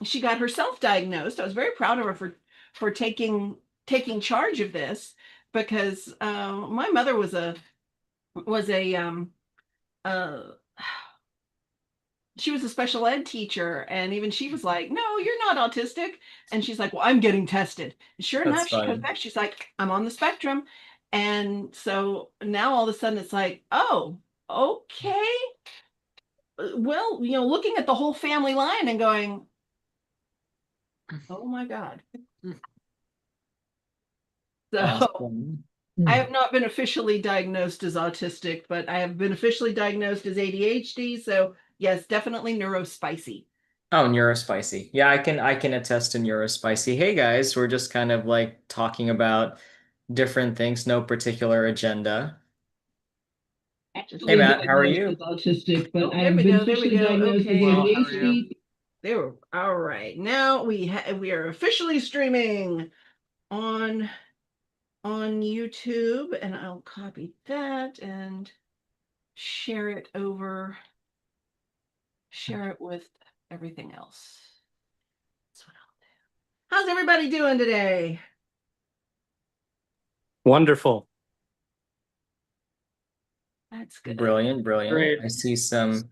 She got herself diagnosed. I was very proud of her for taking charge of this because my mother was a uh, she was a special ed teacher, and even she was like, "No, you're not autistic." And she's like, "Well, I'm getting tested." And sure That's enough, she comes funny. back. She's like, "I'm on the spectrum." And so now all of a sudden it's like, oh, okay. Well, looking at the whole family line and going, oh my God. So Awesome. I have not been officially diagnosed as autistic, but I have been officially diagnosed as ADHD. So yes, definitely neurospicy. Oh, neurospicy. Yeah, I can attest to neurospicy. Hey guys, we're just kind of like talking about different things, no particular agenda. Hey Officially Matt, how are diagnosed as you? autistic, but Oh, I there have we been go. There we officially go. diagnosed as Okay. How are you? ADHD. They were all right. Now we are officially streaming on on YouTube, and I'll copy that and share it over, share it with everything else. That's what I'll do. How's everybody doing today? Wonderful. That's good. Brilliant, brilliant. Great. I see some.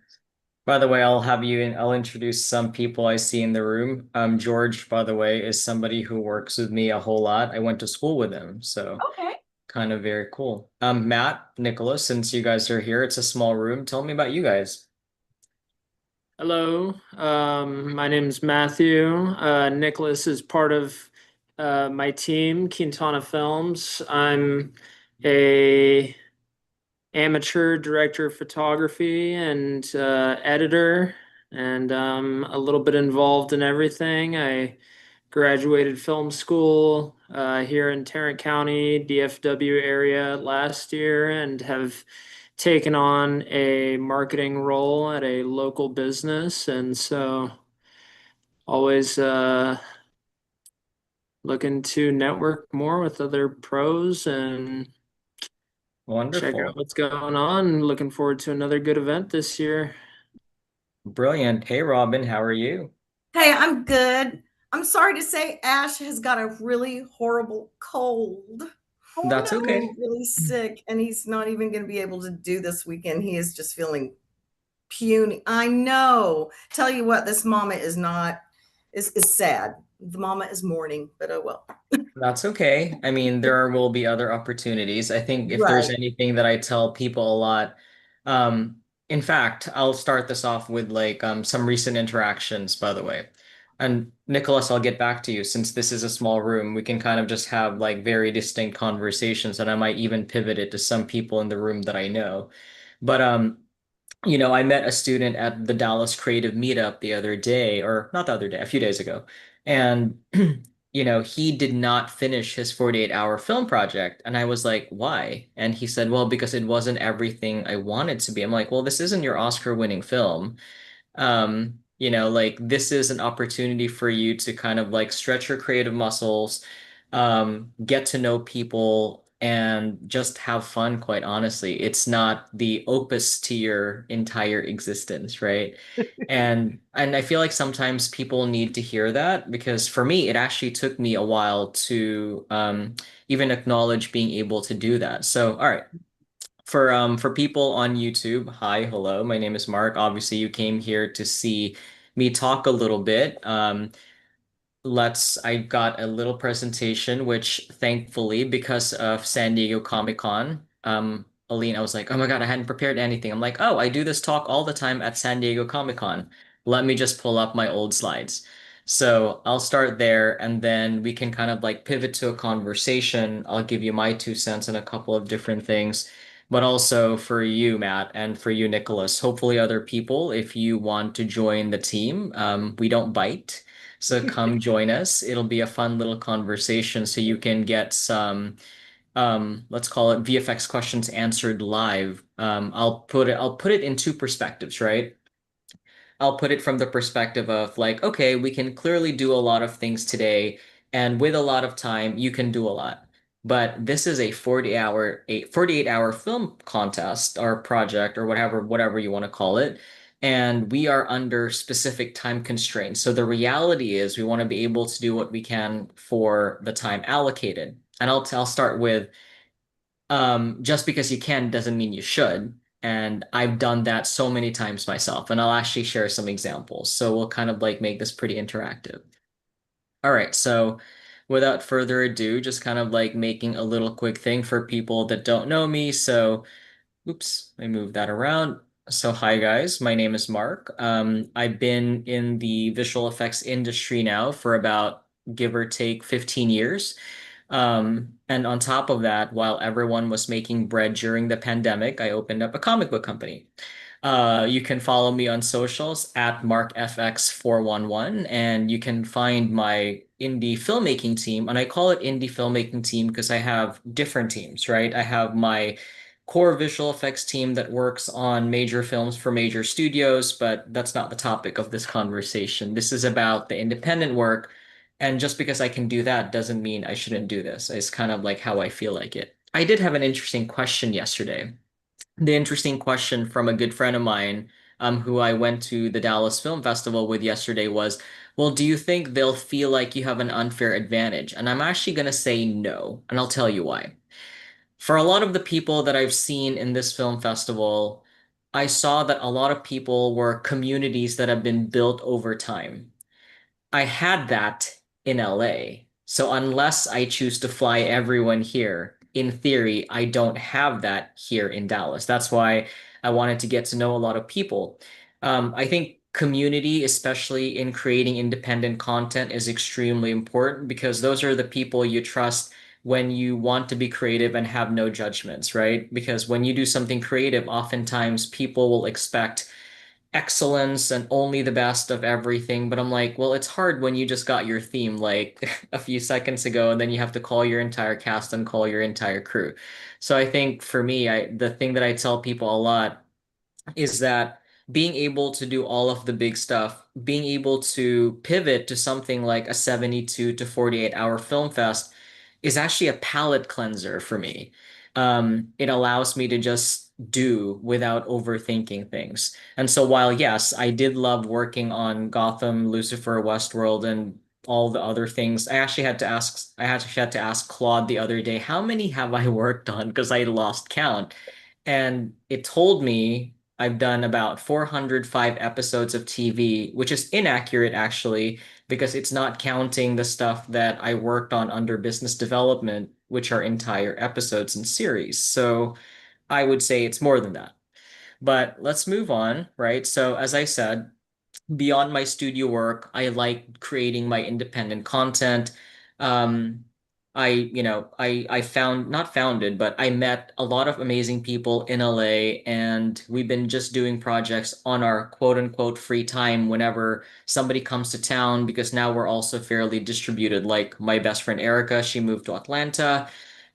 By the way, I'll introduce some people I see in the room. George, by the way, is somebody who works with me a whole lot. I went to school with him, so Okay. kind of very cool. Matt, Nicholas, since you guys are here, it's a small room. Tell me about you guys. Hello. My name's Matthew. Nicholas is part of my team, Quintana Films. I'm a amateur director of photography and editor, and a little bit involved in everything. I graduated film school here in Tarrant County, DFW area last year, and have taken on a marketing role at a local business. And so always looking to network more with other pros and check out Wonderful. what's going on. Looking forward to another good event this year. Brilliant. Hey, Robin, how are you? Hey, I'm good. I'm sorry to say Ash has got a really horrible cold. Oh That's He's okay. no. really sick and he's not even going to be able to do this weekend. He is just feeling puny. I know. Tell you what, this mama is not is sad. The mama is mourning, but oh well. That's okay. I mean, there will be other opportunities. I think if there's Right. anything that I tell people a lot, in fact, I'll start this off with like some recent interactions, by the way. And Nicholas, I'll get back to you since this is a small room. We can kind of just have like very distinct conversations, and I might even pivot it to some people in the room that I know. But I met a student at the Dallas Creative Meetup the other day, or not the other day, a few days ago. And, he did not finish his 48-hour film project. And I was like, why? And he said, well, because it wasn't everything I wanted to be. I'm like, well, this isn't your Oscar-winning film. Like this is an opportunity for you to kind of like stretch your creative muscles, get to know people and just have fun, quite honestly. It's not the opus to your entire existence, right? And I feel like sometimes people need to hear that because for me, it actually took me a while to even acknowledge being able to do that. So, all right. For people on YouTube, hi, hello. My name is Mark. Obviously, you came here to see me talk a little bit. I got a little presentation, which thankfully, because of San Diego Comic-Con, Aline, I was like, oh my God, I hadn't prepared anything. I'm like, oh, I do this talk all the time at San Diego Comic-Con. Let me just pull up my old slides. So I'll start there and then we can kind of like pivot to a conversation. I'll give you my 2 cents on a couple of different things, but also for you, Matt, and for you, Nicholas, hopefully other people, if you want to join the team, we don't bite. So come join us. It'll be a fun little conversation so you can get some let's call it VFX questions answered live. I'll put it in two perspectives, right? I'll put it from the perspective of like, okay, we can clearly do a lot of things today, and with a lot of time, you can do a lot. But this is a 48-hour film contest or project or whatever you want to call it. and we are under specific time constraints. So the reality is we want to be able to do what we can for the time allocated. And I'll start with just because you can doesn't mean you should. And I've done that so many times myself, and I'll actually share some examples. So we'll kind of like make this pretty interactive. All right, so without further ado, just kind of like making a little quick thing for people that don't know me. So, oops, I moved that around. So, hi guys, my name is Mark. I've been in the visual effects industry now for about give or take 15 years. And on top of that, while everyone was making bread during the pandemic, I opened up a comic book company. You can follow me on socials at MarkFX411, and you can find my indie filmmaking team. And I call it indie filmmaking team because I have different teams, right? I have my core visual effects team that works on major films for major studios, but that's not the topic of this conversation. This is about the independent work. And just because I can do that doesn't mean I shouldn't do this. It's kind of like how I feel like it. I did have an interesting question yesterday. The interesting question from a good friend of mine, who I went to the Dallas Film Festival with yesterday was, well, do you think they'll feel like you have an unfair advantage? And I'm actually going to say no, and I'll tell you why. For a lot of the people that I've seen in this film festival, I saw that a lot of people were communities that have been built over time. I had that in LA. So unless I choose to fly everyone here, in theory, I don't have that here in Dallas. That's why I wanted to get to know a lot of people. I think community, especially in creating independent content, is extremely important because those are the people you trust when you want to be creative and have no judgments, right? Because when you do something creative, oftentimes people will expect excellence and only the best of everything. But I'm like, well, it's hard when you just got your theme like a few seconds ago, and then you have to call your entire cast and call your entire crew. So I think for me, the thing that I tell people a lot is that being able to do all of the big stuff, being able to pivot to something like a 72 to 48-hour film fest is actually a palate cleanser for me. It allows me to just do without overthinking things. And so while yes, I did love working on Gotham, Lucifer, Westworld, and all the other things, I actually had to ask Claude the other day, how many have I worked on? Because I lost count. And it told me I've done about 405 episodes of TV, which is inaccurate actually, because it's not counting the stuff that I worked on under business development, which are entire episodes and series. So I would say it's more than that. But let's move on, right? So as I said, beyond my studio work, I like creating my independent content. Um, I found not founded, but I met a lot of amazing people in LA, and we've been just doing projects on our quote unquote free time whenever somebody comes to town, because now we're also fairly distributed. Like my best friend Erica, she moved to Atlanta.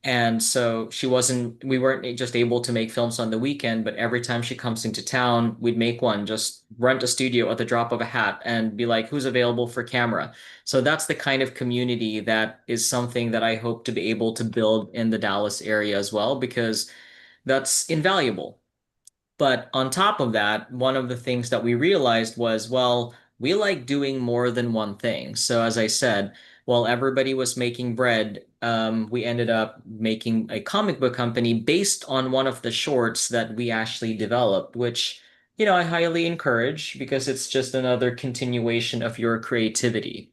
And so we weren't just able to make films on the weekend, but every time she comes into town, we'd make one, just rent a studio at the drop of a hat and be like, who's available for camera? So that's the kind of community that is something that I hope to be able to build in the Dallas area as well, because that's invaluable. But on top of that, one of the things that we realized was, well, we like doing more than one thing. So as I said, while everybody was making bread, we ended up making a comic book company based on one of the shorts that we actually developed, which, I highly encourage because it's just another continuation of your creativity.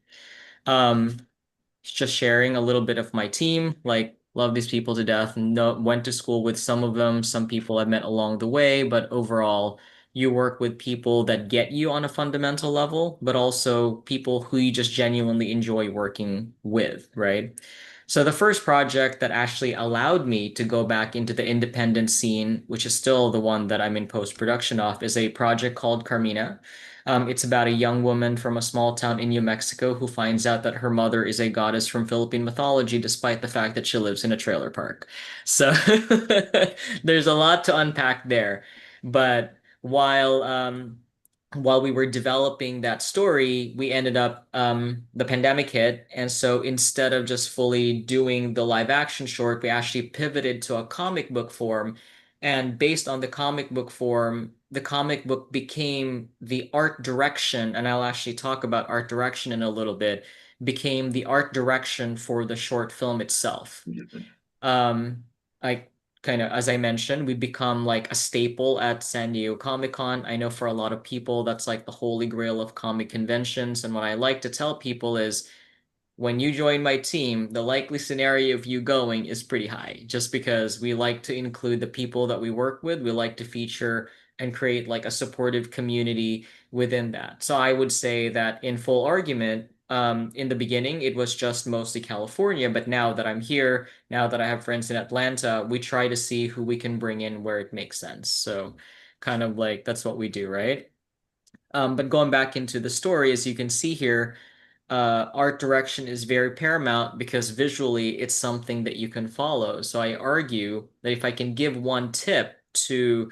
Um, just sharing a little bit of my team. Like, love these people to death. No, went to school with some of them. Some people I've met along the way, but overall, you work with people that get you on a fundamental level, but also people who you just genuinely enjoy working with, right? So the first project that actually allowed me to go back into the independent scene, which is still the one that I'm in post-production of, is a project called Carmina. It's about a young woman from a small town in New Mexico who finds out that her mother is a goddess from Philippine mythology, despite the fact that she lives in a trailer park. So there's a lot to unpack there. But while we were developing that story, we ended up the pandemic hit, and so instead of just fully doing the live action short, we actually pivoted to a comic book form, And based on the comic book form, the comic book became the art direction, and I'll actually talk about art direction in a little bit, became the art direction for the short film itself. Um, I kind of, as I mentioned, we become like a staple at San Diego Comic-Con. I know for a lot of people, that's like the holy grail of comic conventions. And what I like to tell people is when you join my team, the likely scenario of you going is pretty high, just because we like to include the people that we work with. We like to feature and create like a supportive community within that. So I would say that in full argument, in the beginning, it was just mostly California, but now that I'm here, now that I have friends in Atlanta, we try to see who we can bring in where it makes sense. So kind of like that's what we do, right? But going back into the story, as you can see here, art direction is very paramount because visually it's something that you can follow. So I argue that if I can give one tip to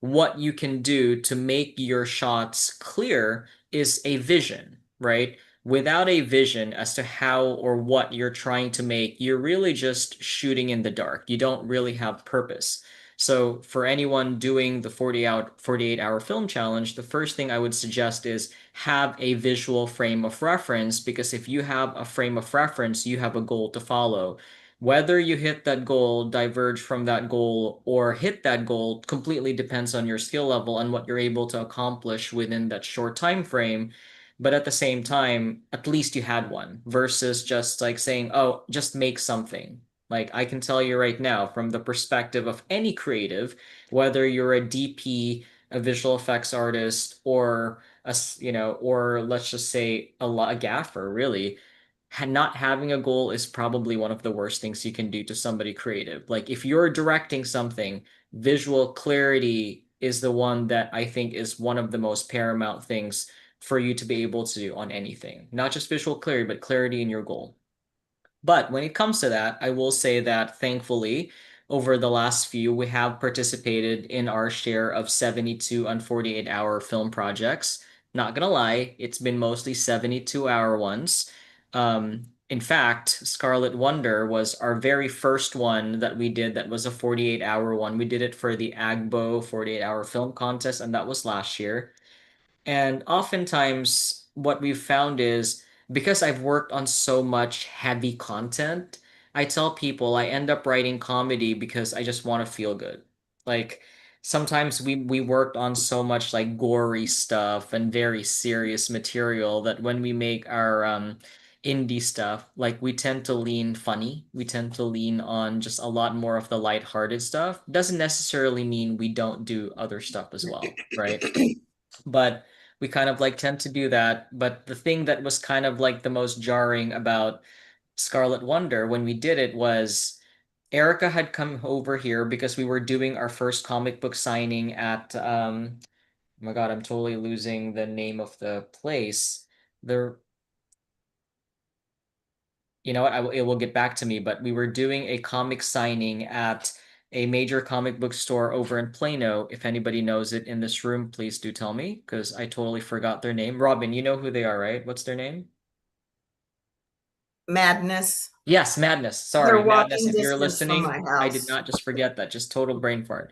what you can do to make your shots clear is a vision, right? Without a vision as to how or what you're trying to make, you're really just shooting in the dark. You don't really have purpose. So for anyone doing the 48-hour film challenge, the first thing I would suggest is have a visual frame of reference, because if you have a frame of reference, you have a goal to follow. Whether you hit that goal, diverge from that goal, or hit that goal completely depends on your skill level and what you're able to accomplish within that short time frame. But at the same time, at least you had one versus just like saying, oh, just make something. Like I can tell you right now, from the perspective of any creative, whether you're a DP, a visual effects artist, or or let's just say a gaffer, really, not having a goal is probably one of the worst things you can do to somebody creative. Like if you're directing something, visual clarity is the one that I think is one of the most paramount things for you to be able to do on anything. Not just visual clarity, but clarity in your goal. But when it comes to that, I will say that thankfully, over the last few, we have participated in our share of 72 and 48-hour film projects. Not gonna lie, it's been mostly 72-hour ones. In fact, Scarlet Wonder was our very first one that we did that was a 48-hour one. We did it for the AGBO 48-hour film contest, and that was last year. And oftentimes, what we've found is because I've worked on so much heavy content, I tell people I end up writing comedy because I just want to feel good. Like sometimes we worked on so much like gory stuff and very serious material that when we make our indie stuff, like we tend to lean funny. We tend to lean on just a lot more of the lighthearted stuff. Doesn't necessarily mean we don't do other stuff as well, right? But we kind of like tend to do that. But the thing that was kind of like the most jarring about Scarlet Wonder when we did it was Erica had come over here because we were doing our first comic book signing at oh my God, I'm totally losing the name of the place. The you know what, it will get back to me, but we were doing a comic signing at a major comic book store over in Plano. If anybody knows it in this room, please do tell me because I totally forgot their name. Robin, you know who they are, right? What's their name? Madness. Yes, Madness. They're Sorry, Madness, walking if you're distance from my listening, I did house. not just forget that. Just total brain fart.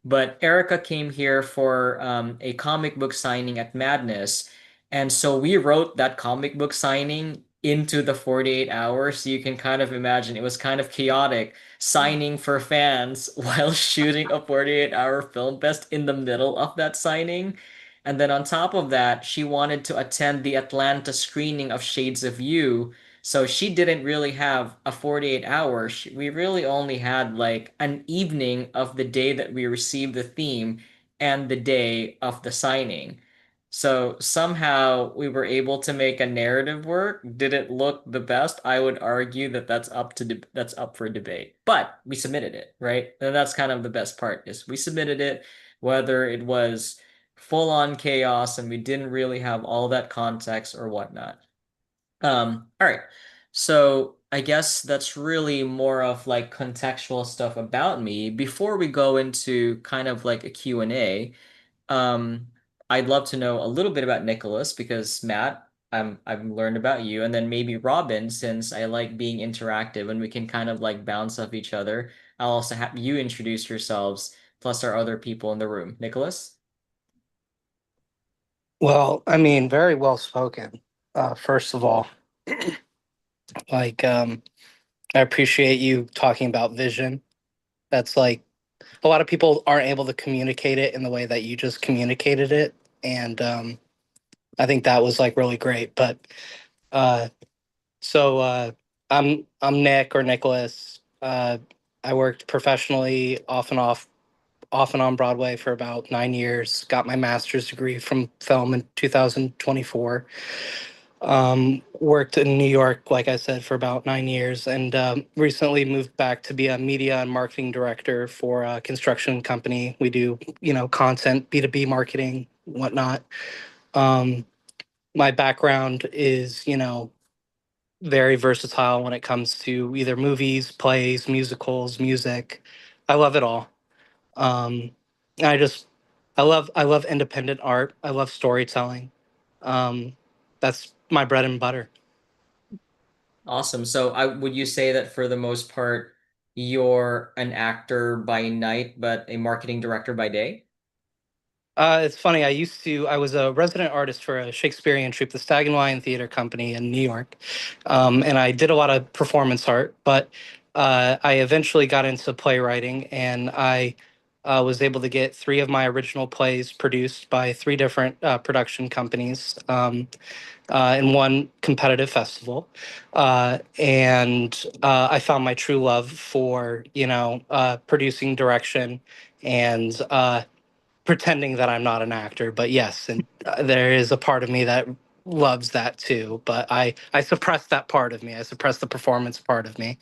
But Erica came here for a comic book signing at Madness. And so we wrote that comic book signing into the 48 hours. So you can kind of imagine it was kind of chaotic signing for fans while shooting a 48-hour film fest in the middle of that signing. And then on top of that, she wanted to attend the Atlanta screening of Shades of You. So she didn't really have a 48 hours. We really only had like an evening of the day that we received the theme and the day of the signing. So somehow we were able to make a narrative work. Did it look the best? I would argue that that's up for debate. But we submitted it, right? And that's kind of the best part is we submitted it, whether it was full on chaos and we didn't really have all that context or whatnot. All right. So I guess that's really more of like contextual stuff about me. Before we go into kind of like a Q&A, um, I'd love to know a little bit about Nicholas because Matt, I've learned about you, and then maybe Robin, since I like being interactive and we can kind of like bounce off each other. I'll also have you introduce yourselves plus our other people in the room. Nicholas? Well, I mean, very well spoken. First of all, like, I appreciate you talking about vision. That's like a lot of people aren't able to communicate it in the way that you just communicated it, and I think that was like really great. But uh, so I'm Nick or Nicholas. I worked professionally off and on Broadway for about 9 years. Got my master's degree from film in 2024. Worked in New York, like I said, for about 9 years, and recently moved back to be a media and marketing director for a construction company. We do, content, B2B marketing, whatnot. Um, my background is, very versatile when it comes to either movies, plays, musicals, music. I love it all. Um, I just, I love independent art. I love storytelling. Um, that's my bread and butter. Awesome. So I would you say that for the most part, you're an actor by night, but a marketing director by day? It's funny. I was a resident artist for a Shakespearean troupe, the Stag and Lion Theater Company in New York, and I did a lot of performance art. But I eventually got into playwriting, and I was able to get three of my original plays produced by three different production companies in one competitive festival, and I found my true love for producing, direction, and pretending that I'm not an actor, but yes, and there is a part of me that loves that too. But I suppress that part of me. I suppress the performance part of me.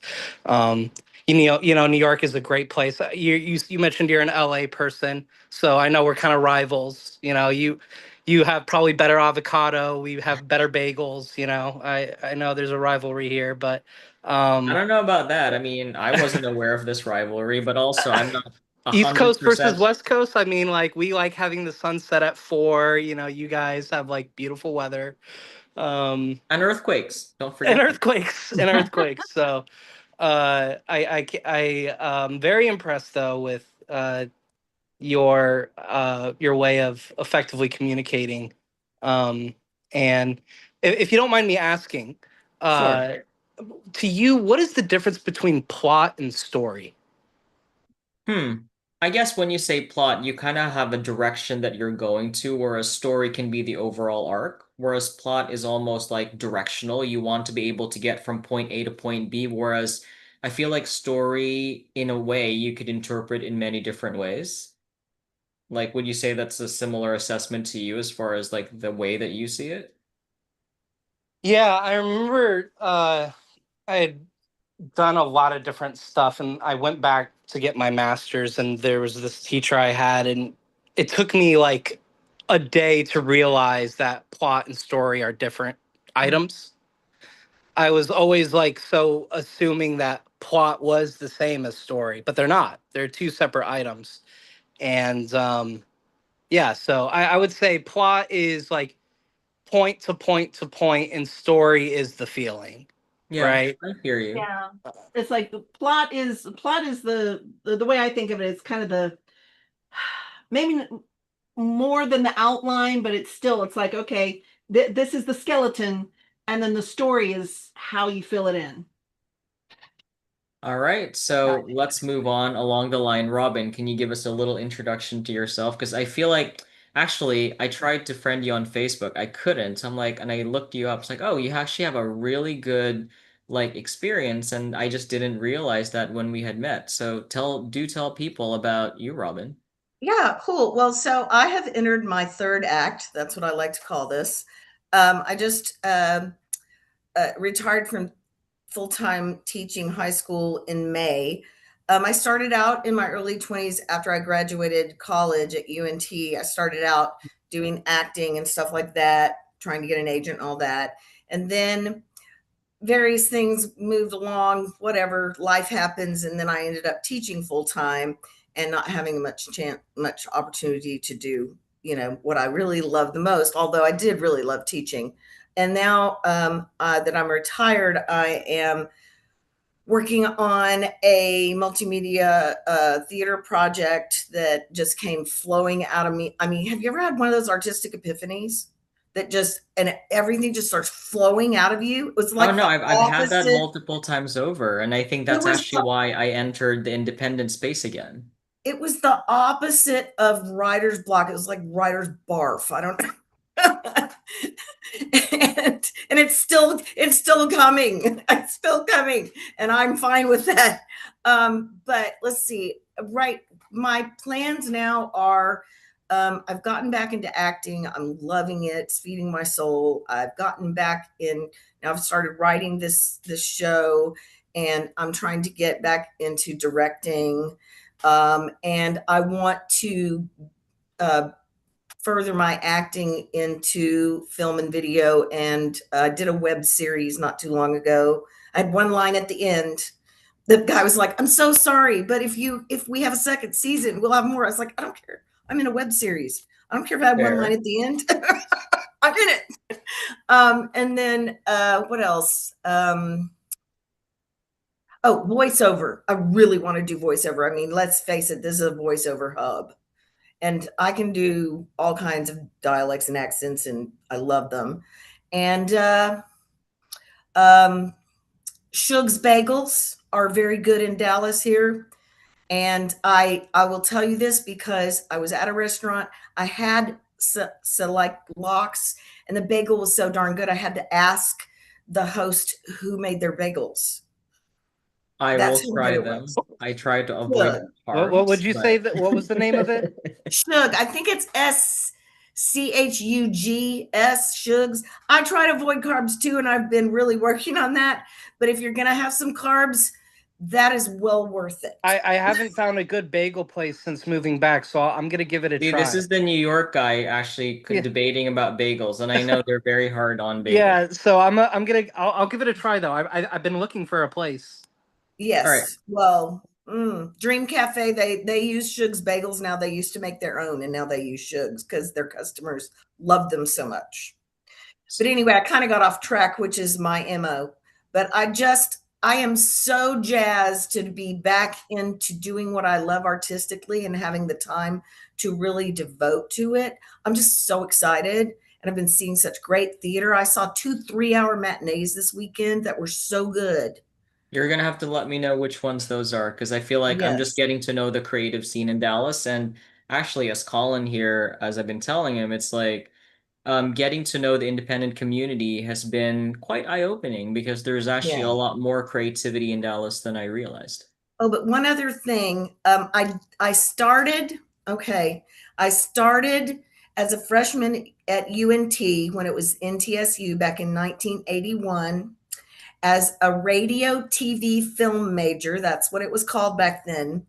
Um, New York is a great place. You mentioned you're an LA person, so I know we're kind of rivals. You have probably better avocado. We have better bagels. I know there's a rivalry here, but I um, don't know about that. I mean, I wasn't aware of this rivalry, but also I'm not a East hundred Coast versus percent. West Coast. I mean, like we like having the sunset at 4. You guys have like beautiful weather, um, And earthquakes. Don't and forget earthquakes, and that. earthquakes. So, very impressed though with your way of effectively communicating. And if you don't mind me asking, Sure. uh, to you, what is the difference between plot and story? Hmm. I guess when you say plot, you kind of have a direction that you're going to, whereas story can be the overall arc, whereas plot is almost like directional. You want to be able to get from point A to point B, whereas I feel like story, in a way, you could interpret in many different ways. Like, would you say that's a similar assessment to you as far as like the way that you see it? Yeah, I remember I had done a lot of different stuff, and I went back to get my master's, and there was this teacher I had, and it took me like a day to realize that plot and story are different items. I was always like so assuming that plot was the same as story, but they're not. They're two separate items. And yeah, so I would say plot is like point to point to point, and story is the feeling, Yeah, right? I hear you. Yeah. It's like the plot is the way I think of it, it's kind of the maybe more than the outline, but it's like, okay, this is the skeleton, and then the story is how you fill it in. All right, so let's move on along the line. Robin, can you give us a little introduction to yourself? Because I feel like actually I tried to friend you on Facebook. I couldn't. I'm like, and I looked you up. It's like, oh, you actually have a really good like experience, and I just didn't realize that when we had met. So do tell people about you, Robin. Yeah, cool. Well, so I have entered my third act. That's what I like to call this. I just retired from full time teaching high school in May. I started out in my early 20s after I graduated college at UNT. I started out doing acting and stuff like that, trying to get an agent and all that. And then various things moved along, whatever, life happens. And then I ended up teaching full time and not having much opportunity to do, what I really love the most, although I did really love teaching. And now that I'm retired, I am working on a multimedia theater project that just came flowing out of me. I mean, have you ever had one of those artistic epiphanies that just, and everything just starts flowing out of you? It was Oh like no, the I've had that opposite. multiple times over, and I think It that's was actually why I entered the independent space again. it was the opposite of writer's block. It was like writer's barf. I don't know. And it's still coming. It's still coming, and I'm fine with that. But let's see. Right, my plans now are. I've gotten back into acting. I'm loving it. It's feeding my soul. I've gotten back in. Now I've started writing this show, and I'm trying to get back into directing. And I want to uh, further my acting into film and video, and did a web series not too long ago. I had one line at the end. The guy was like, "I'm so sorry, but if we have a second season, we'll have more." I was like, "I don't care. I'm in a web series. I don't care if I have one line Fair. at the end. I'm in it." And then what else? Oh, voiceover. I really want to do voiceover. I mean, let's face it, this is a voiceover hub. And I can do all kinds of dialects and accents, and I love them. And um, Shug's Bagels are very good in Dallas here. And I will tell you this because I was at a restaurant. I had like lox, and the bagel was so darn good. I had to ask the host who made their bagels. I will That's who made try it was. them. I try to avoid Shug. What would carbs, you say but that? What was the name of it? Shug. I think it's SCHUGS. Shugs. I try to avoid carbs too, and I've been really working on that. But if you're gonna have some carbs, that is well worth it. I haven't found a good bagel place since moving back, so I'm gonna give it a see, this try. is the New York guy actually Yeah. debating about bagels, and I know they're very hard on bagels. Yeah, so I'll give it a try though. I've been looking for a place. All right. Yes. Well, Dream Cafe, they use Shug's bagels now. They used to make their own, and now they use Shug's because their customers love them so much. But anyway, I kind of got off track, which is my MO. But I am so jazzed to be back into doing what I love artistically and having the time to really devote to it. I'm just so excited. And I've been seeing such great theater. I saw 2 3-hour matinees this weekend that were so good. You're gonna have to let me know which ones those are because I feel like I'm just Yes. getting to know the creative scene in Dallas. And actually, as Colin here, as I've been telling him, it's like getting to know the independent community has been quite eye-opening because there's actually a Yeah. lot more creativity in Dallas than I realized. Oh, but one other thing, I started. Okay, I started as a freshman at UNT when it was NTSU back in 1981 as a radio, TV, film major. That's what it was called back then.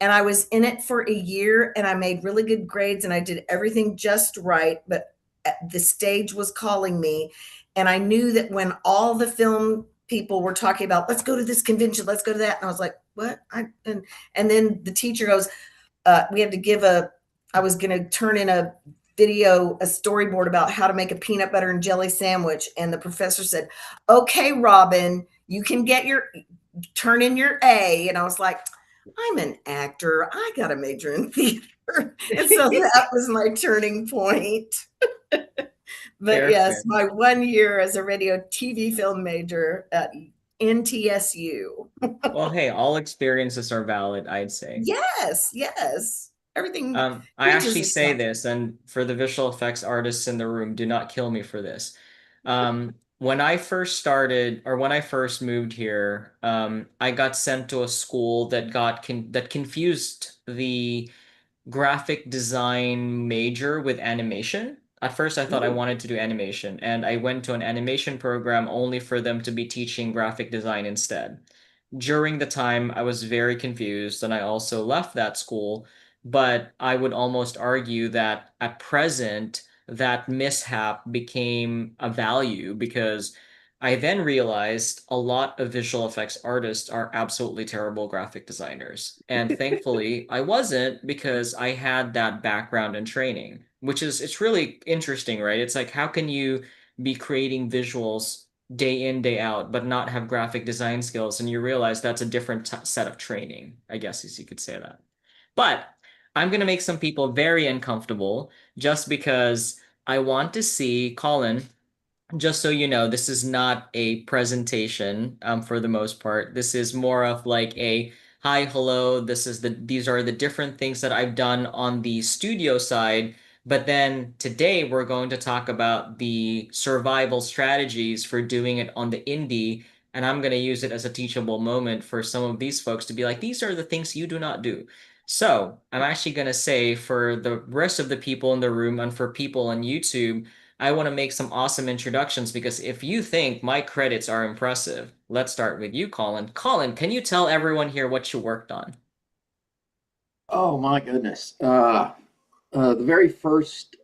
And I was in it for a year, and I made really good grades, and I did everything just right. But the stage was calling me, and I knew that when all the film people were talking about, let's go to this convention, let's go to that, and I was like, what? And then the teacher goes, we had to give a. I was going to turn in a video, a storyboard about how to make a peanut butter and jelly sandwich, and the professor said, "Okay, Robin, you can get your turn in your A," and I was like, I'm an actor. I got a major in theater. And so that was my turning point. But Fair, yes, fair. my 1 year as a radio TV film major at NTSU. Well, hey, all experiences are valid, I'd say. Yes, yes. Everything I teaches actually us say something. this, and for the visual effects artists in the room, do not kill me for this. When I first started, or when I first moved here, I got sent to a school that that confused the graphic design major with animation. At first, I thought I Ooh, wanted to do animation, and I went to an animation program only for them to be teaching graphic design instead. During the time, I was very confused, and I also left that school. But I would almost argue that at present, that mishap became a value because I then realized a lot of visual effects artists are absolutely terrible graphic designers. And thankfully, I wasn't because I had that background and training, which is, it's really interesting, right? It's like, how can you be creating visuals day in, day out, but not have graphic design skills. And you realize that's a different set of training, I guess, as you could say that. But I'm going to make some people very uncomfortable just because I want to see Colin. Just so you know, this is not a presentation for the most part. This is more of like a hi, hello. These are the different things that I've done on the studio side. But then today we're going to talk about the survival strategies for doing it on the indie. And I'm going to use it as a teachable moment for some of these folks to be like, these are the things you do not do. So I'm actually going to say for the rest of the people in the room and for people on YouTube, I want to make some awesome introductions because if you think my credits are impressive, let's start with you, Colin. Colin, can you tell everyone here what you worked on? Oh my goodness. The very first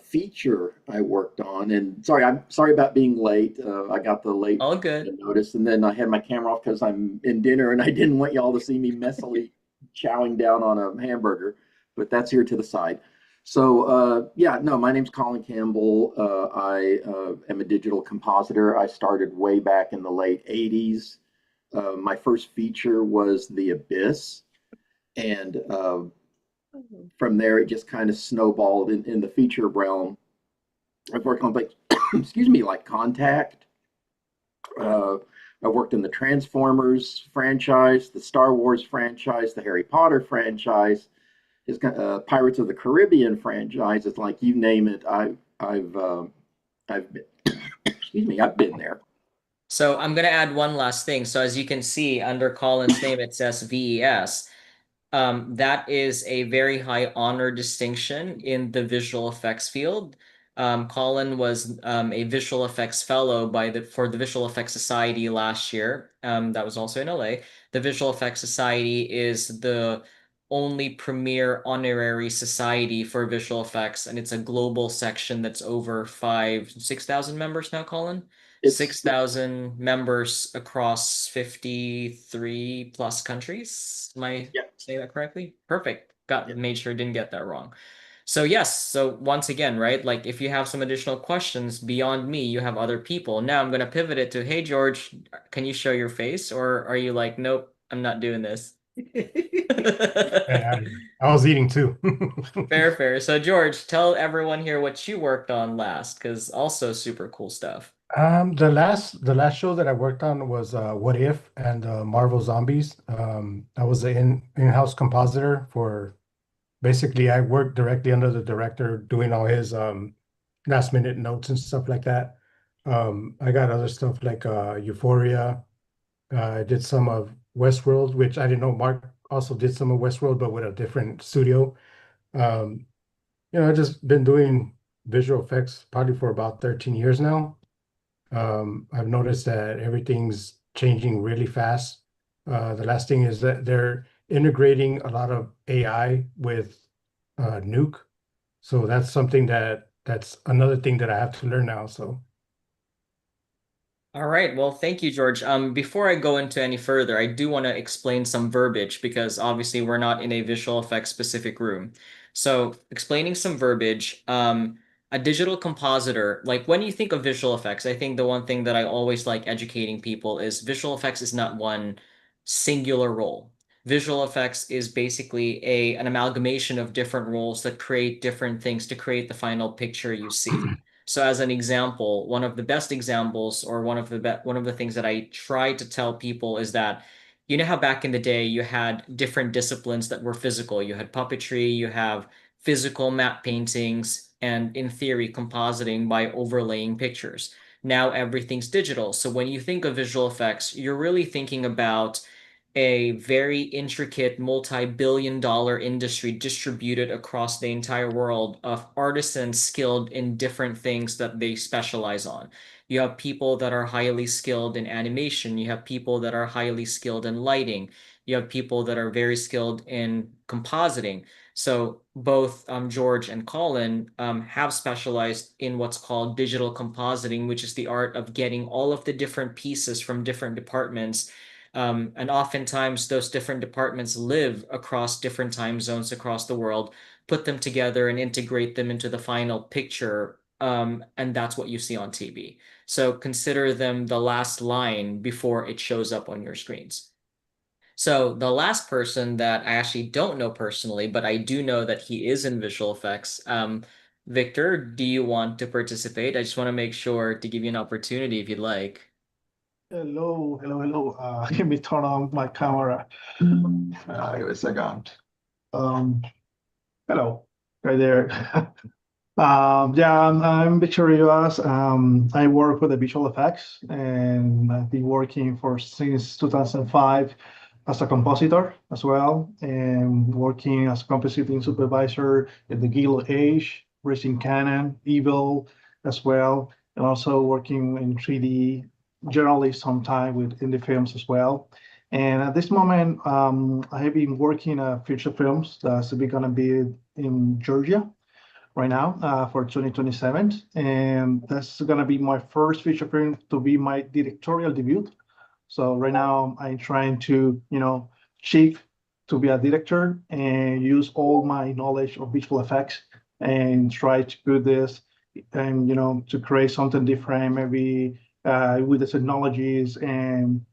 feature I worked on, and I'm sorry about being late. I got the late All good. notice, and then I had my camera off because I'm in dinner, and I didn't want y'all to see me messily chowing down on a hamburger. But that's here to the side. So yeah, no, my name's Colin Campbell. I am a digital compositor. I started way back in the late '80s. My first feature was The Abyss, and from there it just kind of snowballed in the feature realm. I've worked on like excuse me, like Contact. uh, I worked in the Transformers franchise, the Star Wars franchise, the Harry Potter franchise, his Pirates of the Caribbean franchise. It's like you name it, I've been, excuse me, I've been there. So I'm going to add one last thing. So as you can see under Colin's name, it says VES. That is a very high honor distinction in the visual effects field. Colin was a visual effects fellow for the Visual Effects Society last year. That was also in LA. The Visual Effects Society is the only premier honorary society for visual effects, and it's a global section that's over 6,000 members now, Colin. It's 6,000 members across 53 plus countries. Am I Yeah, saying that correctly? Perfect. Got yeah. made sure didn't get that wrong. So yes, so once again, right? Like if you have some additional questions beyond me, you have other people. Now I'm gonna pivot it to, hey George, can you show your face? Or are you like, nope, I'm not doing this? I was eating too. Fair, fair. So George, tell everyone here what you worked on last, because also super cool stuff. The last show that I worked on was What If and Marvel Zombies. I was an in-house compositor for basically I worked directly under the director doing all his last minute notes and stuff like that. I got other stuff like Euphoria. I did some of Westworld, which I didn't know Mark also did some of Westworld, but with a different studio. Um, I've just been doing visual effects probably for about 13 years now. I've noticed that everything's changing really fast. The last thing is that they're integrating a lot of AI with Nuke. So that's something that's another thing that I have to learn now. So All right. Well, thank you, George. Before I go into any further, I do want to explain some verbiage because obviously we're not in a visual effects specific room. So, explaining some verbiage, a digital compositor, like when you think of visual effects, I think the one thing that I always like educating people is visual effects is not one singular role. Visual effects is basically an amalgamation of different roles that create different things to create the final picture you see. So as an example, one of the best examples or one of the things that I try to tell people is that you know how back in the day you had different disciplines that were physical. You had puppetry, you have physical matte paintings, and in theory, compositing by overlaying pictures. Now everything's digital. So when you think of visual effects, you're really thinking about a very intricate multi-billion dollar industry distributed across the entire world of artisans skilled in different things that they specialize on. You have people that are highly skilled in animation. You have people that are highly skilled in lighting. You have people that are very skilled in compositing. So both George and Colin have specialized in what's called digital compositing, which is the art of getting all of the different pieces from different departments, and oftentimes those different departments live across different time zones across the world, put them together and integrate them into the final picture and that's what you see on TV. So consider them the last line before it shows up on your screens. So the last person that I actually don't know personally, but I do know that he is in visual effects. Victor, do you want to participate? I just want to make sure to give you an opportunity if you'd like. Hello, hello, hello. Let me turn on my camera. Give me a second. Um, Hello, right there. Yeah, I'm Victor Rivas. I work with the visual effects, and I've been working for since 2005 as a compositor as well, and working as a compositing supervisor at the Guild Age, Racing Canon, Evil as well, and also working in 3D generally sometime with indie films as well. And at this moment, I have been working feature films that's going to be in Georgia right now for 2027. And that's going to be my first feature film to be my directorial debut. So right now I'm trying to, shift to be a director and use all my knowledge of visual effects and try to put this and, to create something different, maybe with the technologies and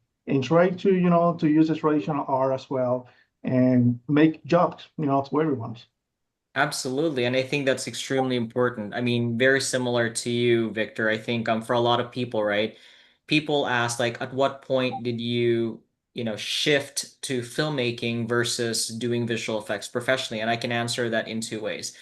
try to, to use the traditional art as well and make jobs, to everyone. Absolutely. And I think that's extremely important. I mean, very similar to you, Victor. I think for a lot of people, right? People ask like at what point did you, shift to filmmaking versus doing visual effects professionally? And I can answer that in two ways.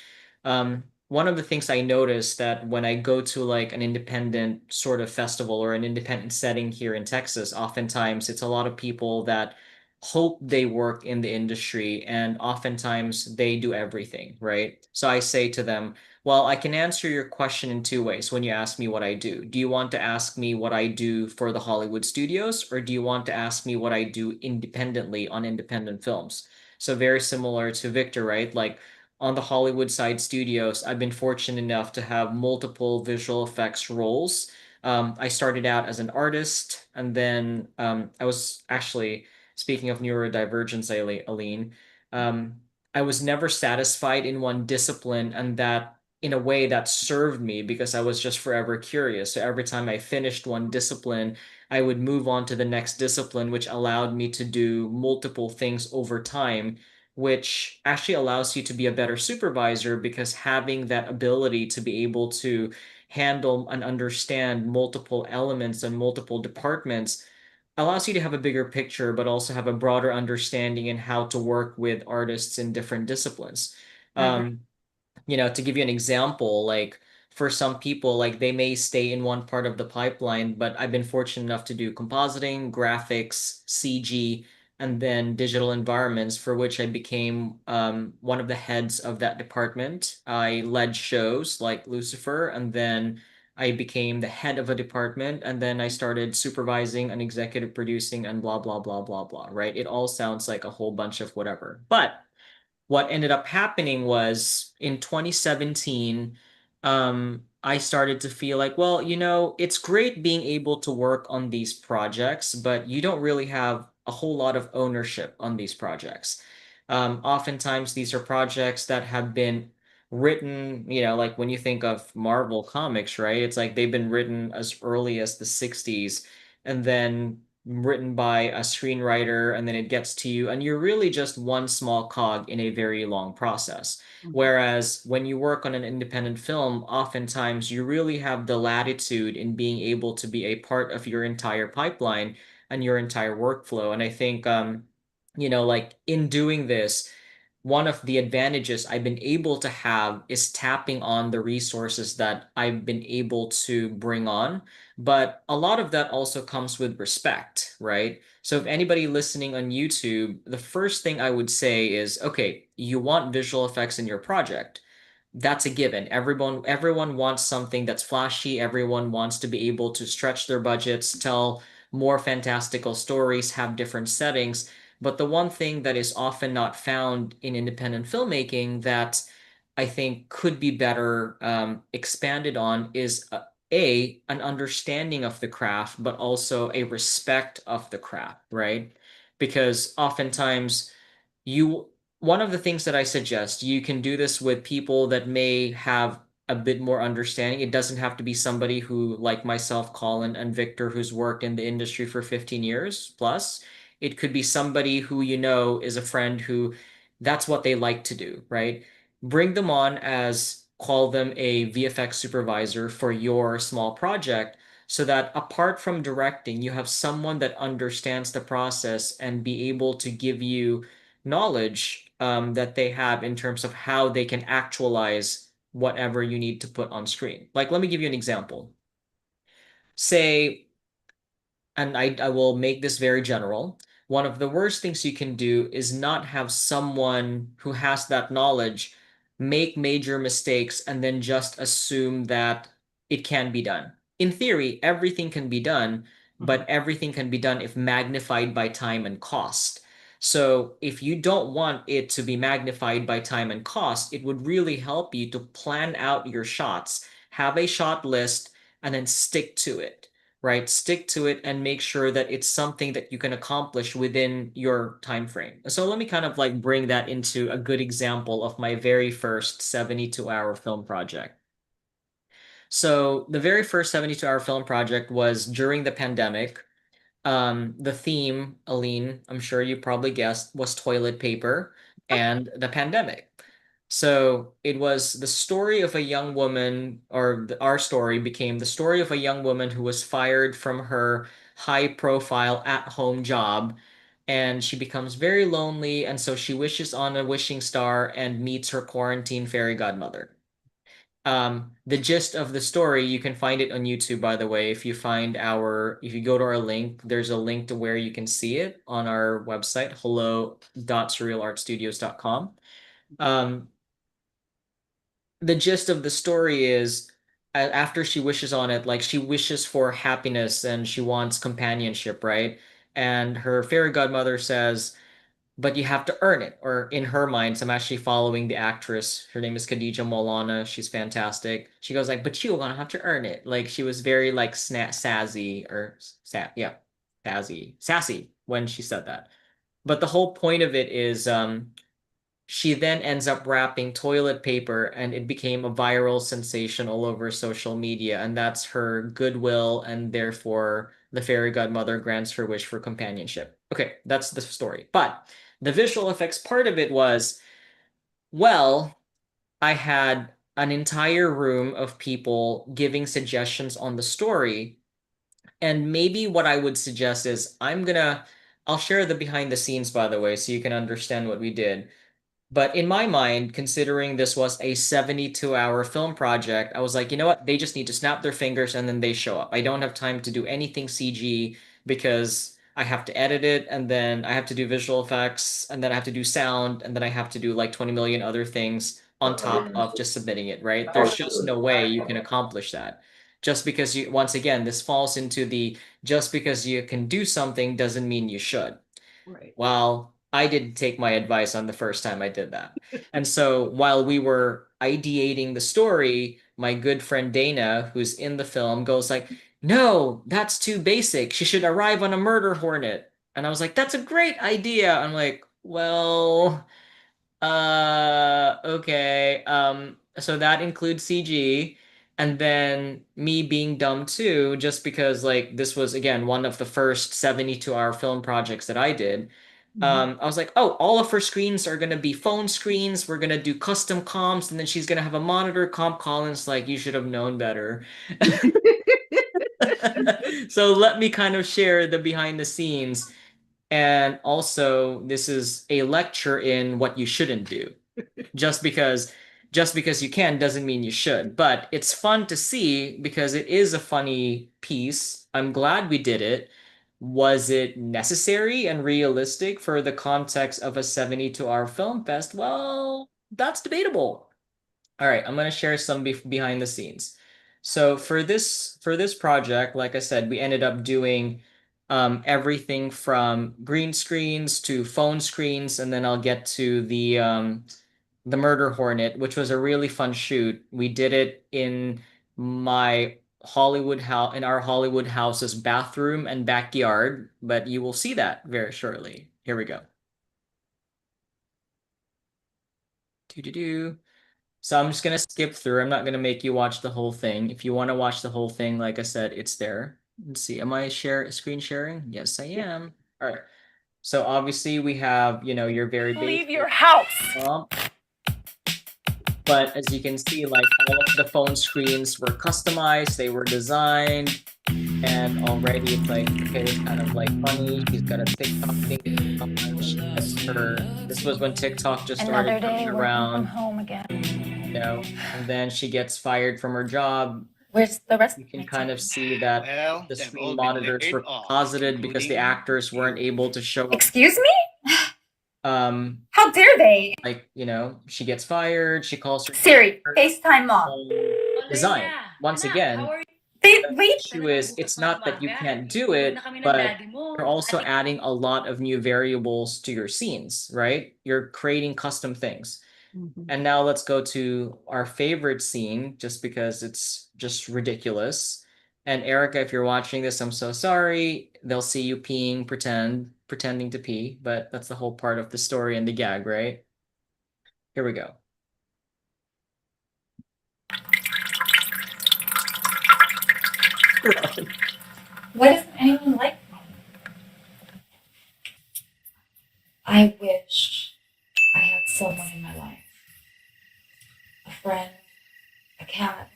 One of the things I noticed that when I go to like an independent sort of festival or an independent setting here in Texas, oftentimes it's a lot of people that hope they work in the industry and oftentimes they do everything, right? So I say to them, well, I can answer your question in two ways when you ask me what I do. Do you want to ask me what I do for the Hollywood studios, or do you want to ask me what I do independently on independent films? So very similar to Victor, right? Like on the Hollywood side studios, I've been fortunate enough to have multiple visual effects roles. I started out as an artist, and then I was actually, speaking of neurodivergence, Aline, um, I was never satisfied in one discipline, and that in a way that served me because I was just forever curious. So every time I finished one discipline, I would move on to the next discipline, which allowed me to do multiple things over time, which actually allows you to be a better supervisor because having that ability to be able to handle and understand multiple elements and multiple departments allows you to have a bigger picture, but also have a broader understanding in how to work with artists in different disciplines. Mhm. Um, to give you an example, like for some people, like they may stay in one part of the pipeline, but I've been fortunate enough to do compositing, graphics, CG, and then digital environments, for which I became one of the heads of that department. I led shows like Lucifer, and then I became the head of a department, and then I started supervising and executive producing and blah, blah, blah, blah, blah, right? It all sounds like a whole bunch of whatever. But what ended up happening was in 2017, I started to feel like, well, it's great being able to work on these projects, but you don't really have a whole lot of ownership on these projects. Oftentimes, these are projects that have been written, like when you think of Marvel comics, right? It's like they've been written as early as the 60s and then written by a screenwriter, and then it gets to you, and you're really just one small cog in a very long process. Whereas when you work on an independent film, oftentimes you really have the latitude in being able to be a part of your entire pipeline and your entire workflow. And I think, like in doing this, one of the advantages I've been able to have is tapping on the resources that I've been able to bring on. But a lot of that also comes with respect, right? So if anybody listening on YouTube, the first thing I would say is, okay, you want visual effects in your project. That's a given. Everyone wants something that's flashy. Everyone wants to be able to stretch their budgets, tell more fantastical stories, have different settings. But the one thing that is often not found in independent filmmaking that I think could be better expanded on is an understanding of the craft, but also a respect of the craft, right? Because oftentimes you one of the things that I suggest, you can do this with people that may have a bit more understanding. It doesn't have to be somebody who, like myself, Colin, and Victor, who's worked in the industry for 15 years plus. It could be somebody who you know is a friend who that's what they like to do, right? Bring them on as, call them a VFX supervisor for your small project so that apart from directing, you have someone that understands the process and be able to give you knowledge that they have in terms of how they can actualize whatever you need to put on screen. Like, let me give you an example. Say, and I will make this very general. One of the worst things you can do is not have someone who has that knowledge make major mistakes and then just assume that it can be done. In theory, everything can be done, but everything can be done if magnified by time and cost. So if you don't want it to be magnified by time and cost, it would really help you to plan out your shots, have a shot list, and then stick to it, right? Stick to it and make sure that it's something that you can accomplish within your time frame. So let me kind of like bring that into a good example of my very first 72-hour film project. So the very first 72-hour film project was during the pandemic. The theme, Aline, I'm sure you probably guessed, was toilet paper and the pandemic. So it was the story of a young woman, or our story became the story of a young woman who was fired from her high-profile at-home job, and she becomes very lonely, and so she wishes on a wishing star and meets her quarantine fairy godmother. The gist of the story, you can find it on YouTube, by the way. If you go to our link, there's a link to where you can see it on our website, hello.surrealartstudios.com. The gist of the story is after she wishes on it, like she wishes for happiness and she wants companionship, right? And her fairy godmother says, but you have to earn it. Or in her mind, so I'm actually following the actress. Her name is Khadija Molana. She's fantastic. She goes like, but you're gonna have to earn it. Like she was very like sassy or yeah, sassy when she said that. But the whole point of it is she then ends up wrapping toilet paper and it became a viral sensation all over social media. And that's her goodwill, and therefore the fairy godmother grants her wish for companionship. Okay, that's the story. But the visual effects part of it was, well, I had an entire room of people giving suggestions on the story. And maybe what I would suggest is I'll share the behind the scenes, by the way, so you can understand what we did. But in my mind, considering this was a 72-hour film project, I was like, you know what? They just need to snap their fingers and then they show up. I don't have time to do anything CG because I have to edit it and then I have to do visual effects and then I have to do sound and then I have to do like 20 million other things on top of just submitting it, right? There's just no way you can accomplish that. Just because once again, this falls into the just because you can do something doesn't mean you should. Right. Well, I didn't take my advice on the first time I did that. And so while we were ideating the story, my good friend Dana, who's in the film, goes like, "No, that's too basic. She should arrive on a murder hornet." And I was like, "That's a great idea." I'm like, "Well, okay. So that includes CG, and then me being dumb too, just because like this was again one of the first 72-hour film projects that I did. I was like, oh, all of her screens are gonna be phone screens. We're gonna do custom comps, and then she's gonna have a monitor comp. Collins like, you should have known better. So let me kind of share the behind the scenes. And also, this is a lecture in what you shouldn't do. Just because you can doesn't mean you should. But it's fun to see because it is a funny piece. I'm glad we did it. Was it necessary and realistic for the context of a 72-hour film fest? Well, that's debatable. All right, I'm going to share some behind the scenes. So for this project, like I said, we ended up doing everything from green screens to phone screens, and then I'll get to the Murder Hornet, which was a really fun shoot. We did it in my our Hollywood house's bathroom and backyard, but you will see that very shortly. Here we go. Do do do. So I'm just gonna skip through. I'm not gonna make you watch the whole thing. If you want to watch the whole thing, like I said, it's there. Let's see. Am I screen sharing? Yes, I am. All right. So obviously we have, your very Leave basic your house. prompt. But as you can see, like all of the phone screens were customized, they were designed, and already it's like, okay, it's kind of like funny. She's got a TikTok thing on. She gets this was when TikTok just started Another day coming working from around, home again. and then she gets fired from her job. Where's the rest You of can my kind team? of see that Well, the they've screen all been monitors laid were off, closeted because the including actors weren't you. able to show up. Excuse me? Um, How dare they? like, she gets fired, she calls her Siri, FaceTime mom. design. Once again, They the wait. issue is it's not that you can't do it, but you're also adding a lot of new variables to your scenes, right? You're creating custom things. And now let's go to our favorite scene, just because it's just ridiculous. And Erica, if you're watching this, I'm so sorry. They'll see you peeing, pretending to pee, but that's the whole part of the story and the gag, right? Here we go. Why doesn't anyone like me? I wish I had someone in my life. A friend, a cat,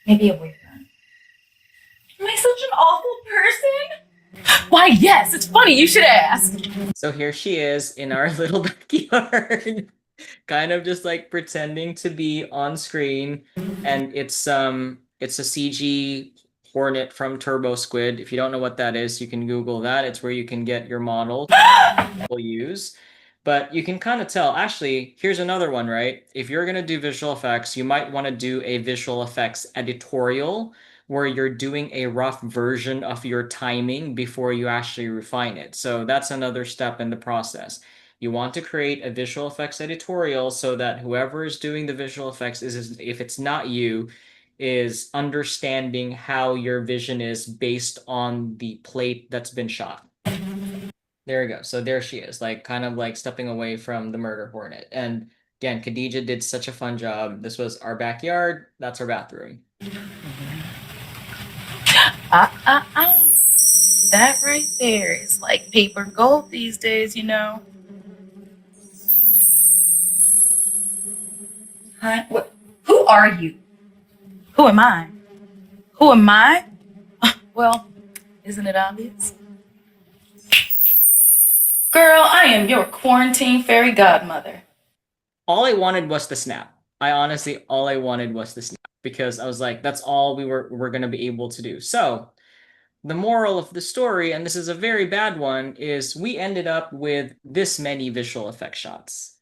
maybe a boyfriend. Am I such an awful person? Why, yes, it's funny, you should ask. So here she is in our little backyard, kind of just like pretending to be on screen, and it's a CG hornet from Turbo Squid. If you don't know what that is, you can Google that. It's where you can get your model people use. But you can kind of tell. Actually, here's another one, right? If you're gonna do visual effects, you might want to do a visual effects editorial where you're doing a rough version of your timing before you actually refine it. So that's another step in the process. You want to create a visual effects editorial so that whoever is doing the visual effects is, if it's not you, is understanding how your vision is based on the plate that's been shot. There we go. So there she is, like kind of like stepping away from the murder hornet. And again, Khadija did such a fun job. This was our backyard. That's our bathroom. That right there is like paper gold these days, you know. Hi, who are you? Who am I? Who am I? Well, isn't it obvious? Girl, I am your quarantine fairy godmother. All I wanted was the snap. All I wanted was the snap because I was like, that's all we're going to be able to do. So the moral of the story, and this is a very bad one, is we ended up with this many visual effect shots.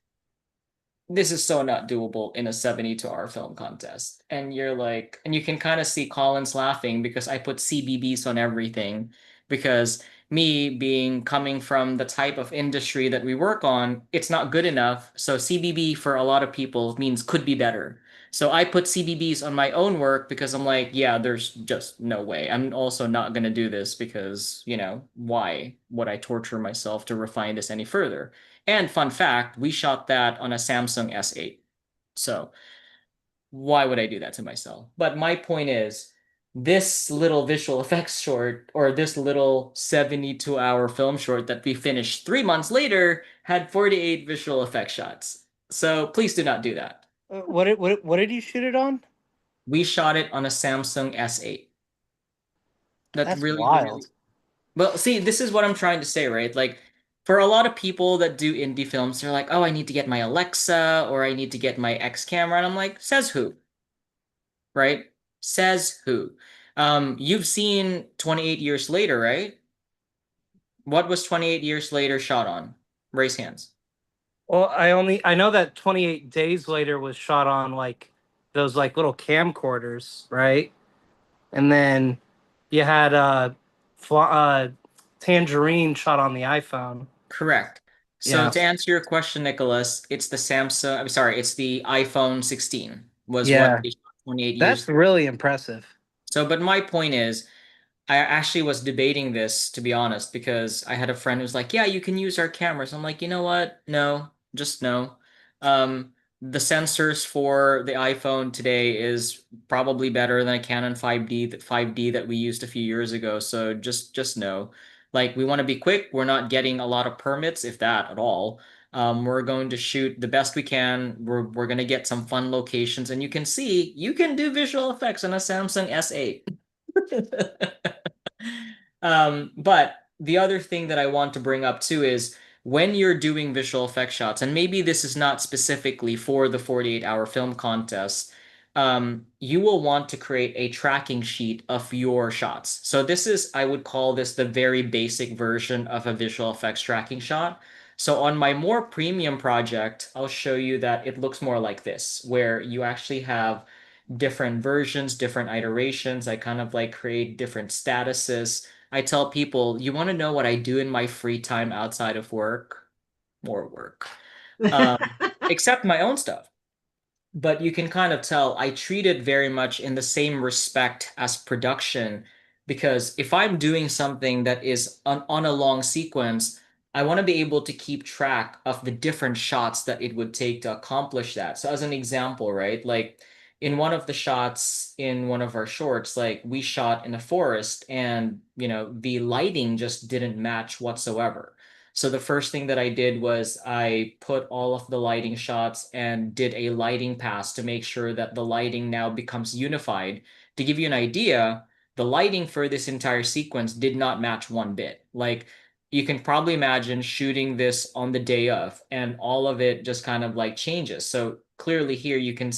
This is so not doable in a 72-hour film contest. And you're like, and you can kind of see Collins laughing because I put CBBs on everything, because me being coming from the type of industry that we work on, it's not good enough. So CBB for a lot of people means could be better. So I put CBBs on my own work because I'm like, yeah, there's just no way. I'm also not going to do this because, why would I torture myself to refine this any further? And fun fact, we shot that on a Samsung S8. So why would I do that to myself? But my point is, this little visual effects short, or this little 72-hour film short that we finished 3 months later, had 48 visual effects shots. So please do not do that. What did you shoot it on? We shot it on a Samsung S8. That's really, wild. really. Well, see, this is what I'm trying to say, right? Like, for a lot of people that do indie films, they're like, oh, I need to get my Alexa or I need to get my X camera. And I'm like, says who? Right? Says who? You've seen 28 Years Later, right? What was 28 Years Later shot on? Raise hands. Well, I know that 28 Days Later was shot on like those like little camcorders, right? And then you had Tangerine shot on the iPhone. Correct. So Yeah. to answer your question, Nicholas, it's the Samsung, I'm sorry, it's the iPhone 16 was what Yeah. they shot 28 years. That's really impressive. So, but my point is, I actually was debating this, to be honest, because I had a friend who's like, yeah, you can use our cameras. I'm like, you know what? No, just no. the sensors for the iPhone today is probably better than a Canon 5D that we used a few years ago. So just know, like, we want to be quick. We're not getting a lot of permits, if that at all. We're going to shoot the best we can. We're going to get some fun locations, and you can see you can do visual effects on a Samsung S8. But the other thing that I want to bring up too is when you're doing visual effect shots, and maybe this is not specifically for the 48-hour film contest, you will want to create a tracking sheet of your shots. So this is, I would call this the very basic version of a visual effects tracking shot. So on my more premium project, I'll show you that it looks more like this, where you actually have different versions, different iterations. I kind of like create different statuses. I tell people, you want to know what I do in my free time outside of work? More work. Except my own stuff. But you can kind of tell I treat it very much in the same respect as production, because if I'm doing something that is on a long sequence, I want to be able to keep track of the different shots that it would take to accomplish that. So as an example, right? Like in one of the shots in one of our shorts, like we shot in a forest and, the lighting just didn't match whatsoever. So the first thing that I did was I put all of the lighting shots and did a lighting pass to make sure that the lighting now becomes unified. To give you an idea, the lighting for this entire sequence did not match one bit. Like you can probably imagine shooting this on the day of and all of it just kind of like changes. So clearly here you can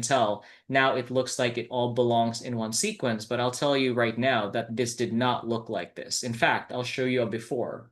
tell now it looks like it all belongs in one sequence, but I'll tell you right now that this did not look like this. In fact, I'll show you a before.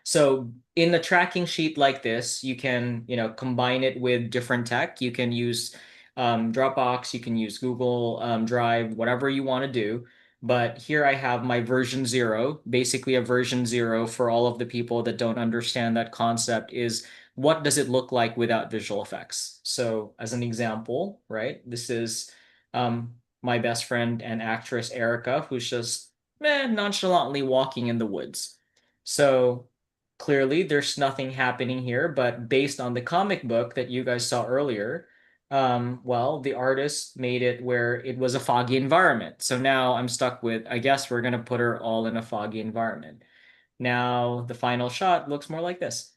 So in the tracking sheet like this, you can, combine it with different tech. You can use Dropbox, you can use Google Drive, whatever you want to do. But here I have my version 0, basically a version 0 for all of the people that don't understand that concept is what does it look like without visual effects? So as an example, right, this is my best friend and actress Erica, who's just nonchalantly walking in the woods. So clearly there's nothing happening here, but based on the comic book that you guys saw earlier, well, the artist made it where it was a foggy environment. So now I'm stuck with, I guess we're gonna put her all in a foggy environment. Now the final shot looks more like this,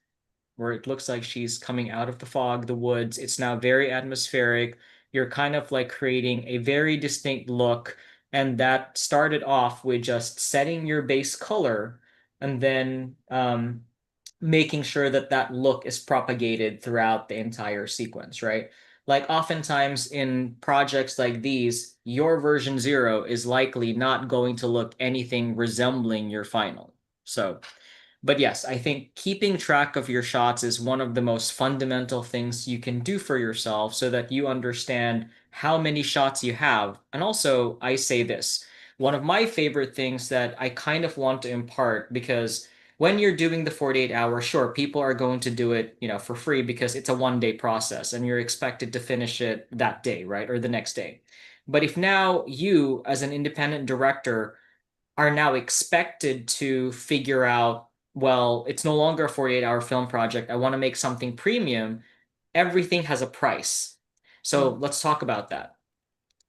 where it looks like she's coming out of the fog, the woods. It's now very atmospheric. You're kind of like creating a very distinct look. And that started off with just setting your base color and then making sure that that look is propagated throughout the entire sequence, right? Like oftentimes in projects like these, your version 0 is likely not going to look anything resembling your final. So but yes, I think keeping track of your shots is one of the most fundamental things you can do for yourself so that you understand how many shots you have. And also, I say this, one of my favorite things that I kind of want to impart because when you're doing the 48 hour, sure, people are going to do it, for free because it's a 1 day process and you're expected to finish it that day, right? Or the next day. But if now you, as an independent director, are now expected to figure out, well, it's no longer a 48-hour film project. I want to make something premium. Everything has a price. So let's talk about that.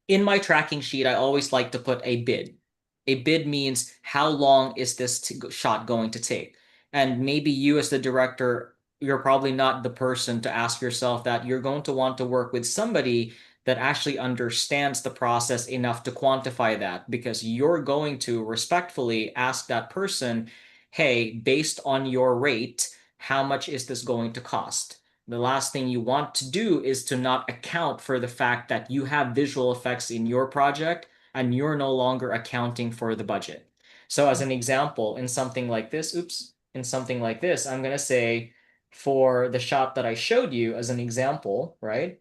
In my tracking sheet, I always like to put a bid. A bid means how long is this shot going to take? And maybe you, as the director, you're probably not the person to ask yourself that. You're going to want to work with somebody that actually understands the process enough to quantify that because you're going to respectfully ask that person, hey, based on your rate, how much is this going to cost? The last thing you want to do is to not account for the fact that you have visual effects in your project and you're no longer accounting for the budget. So as an example, in something like this, I'm going to say for the shot that I showed you as an example, right?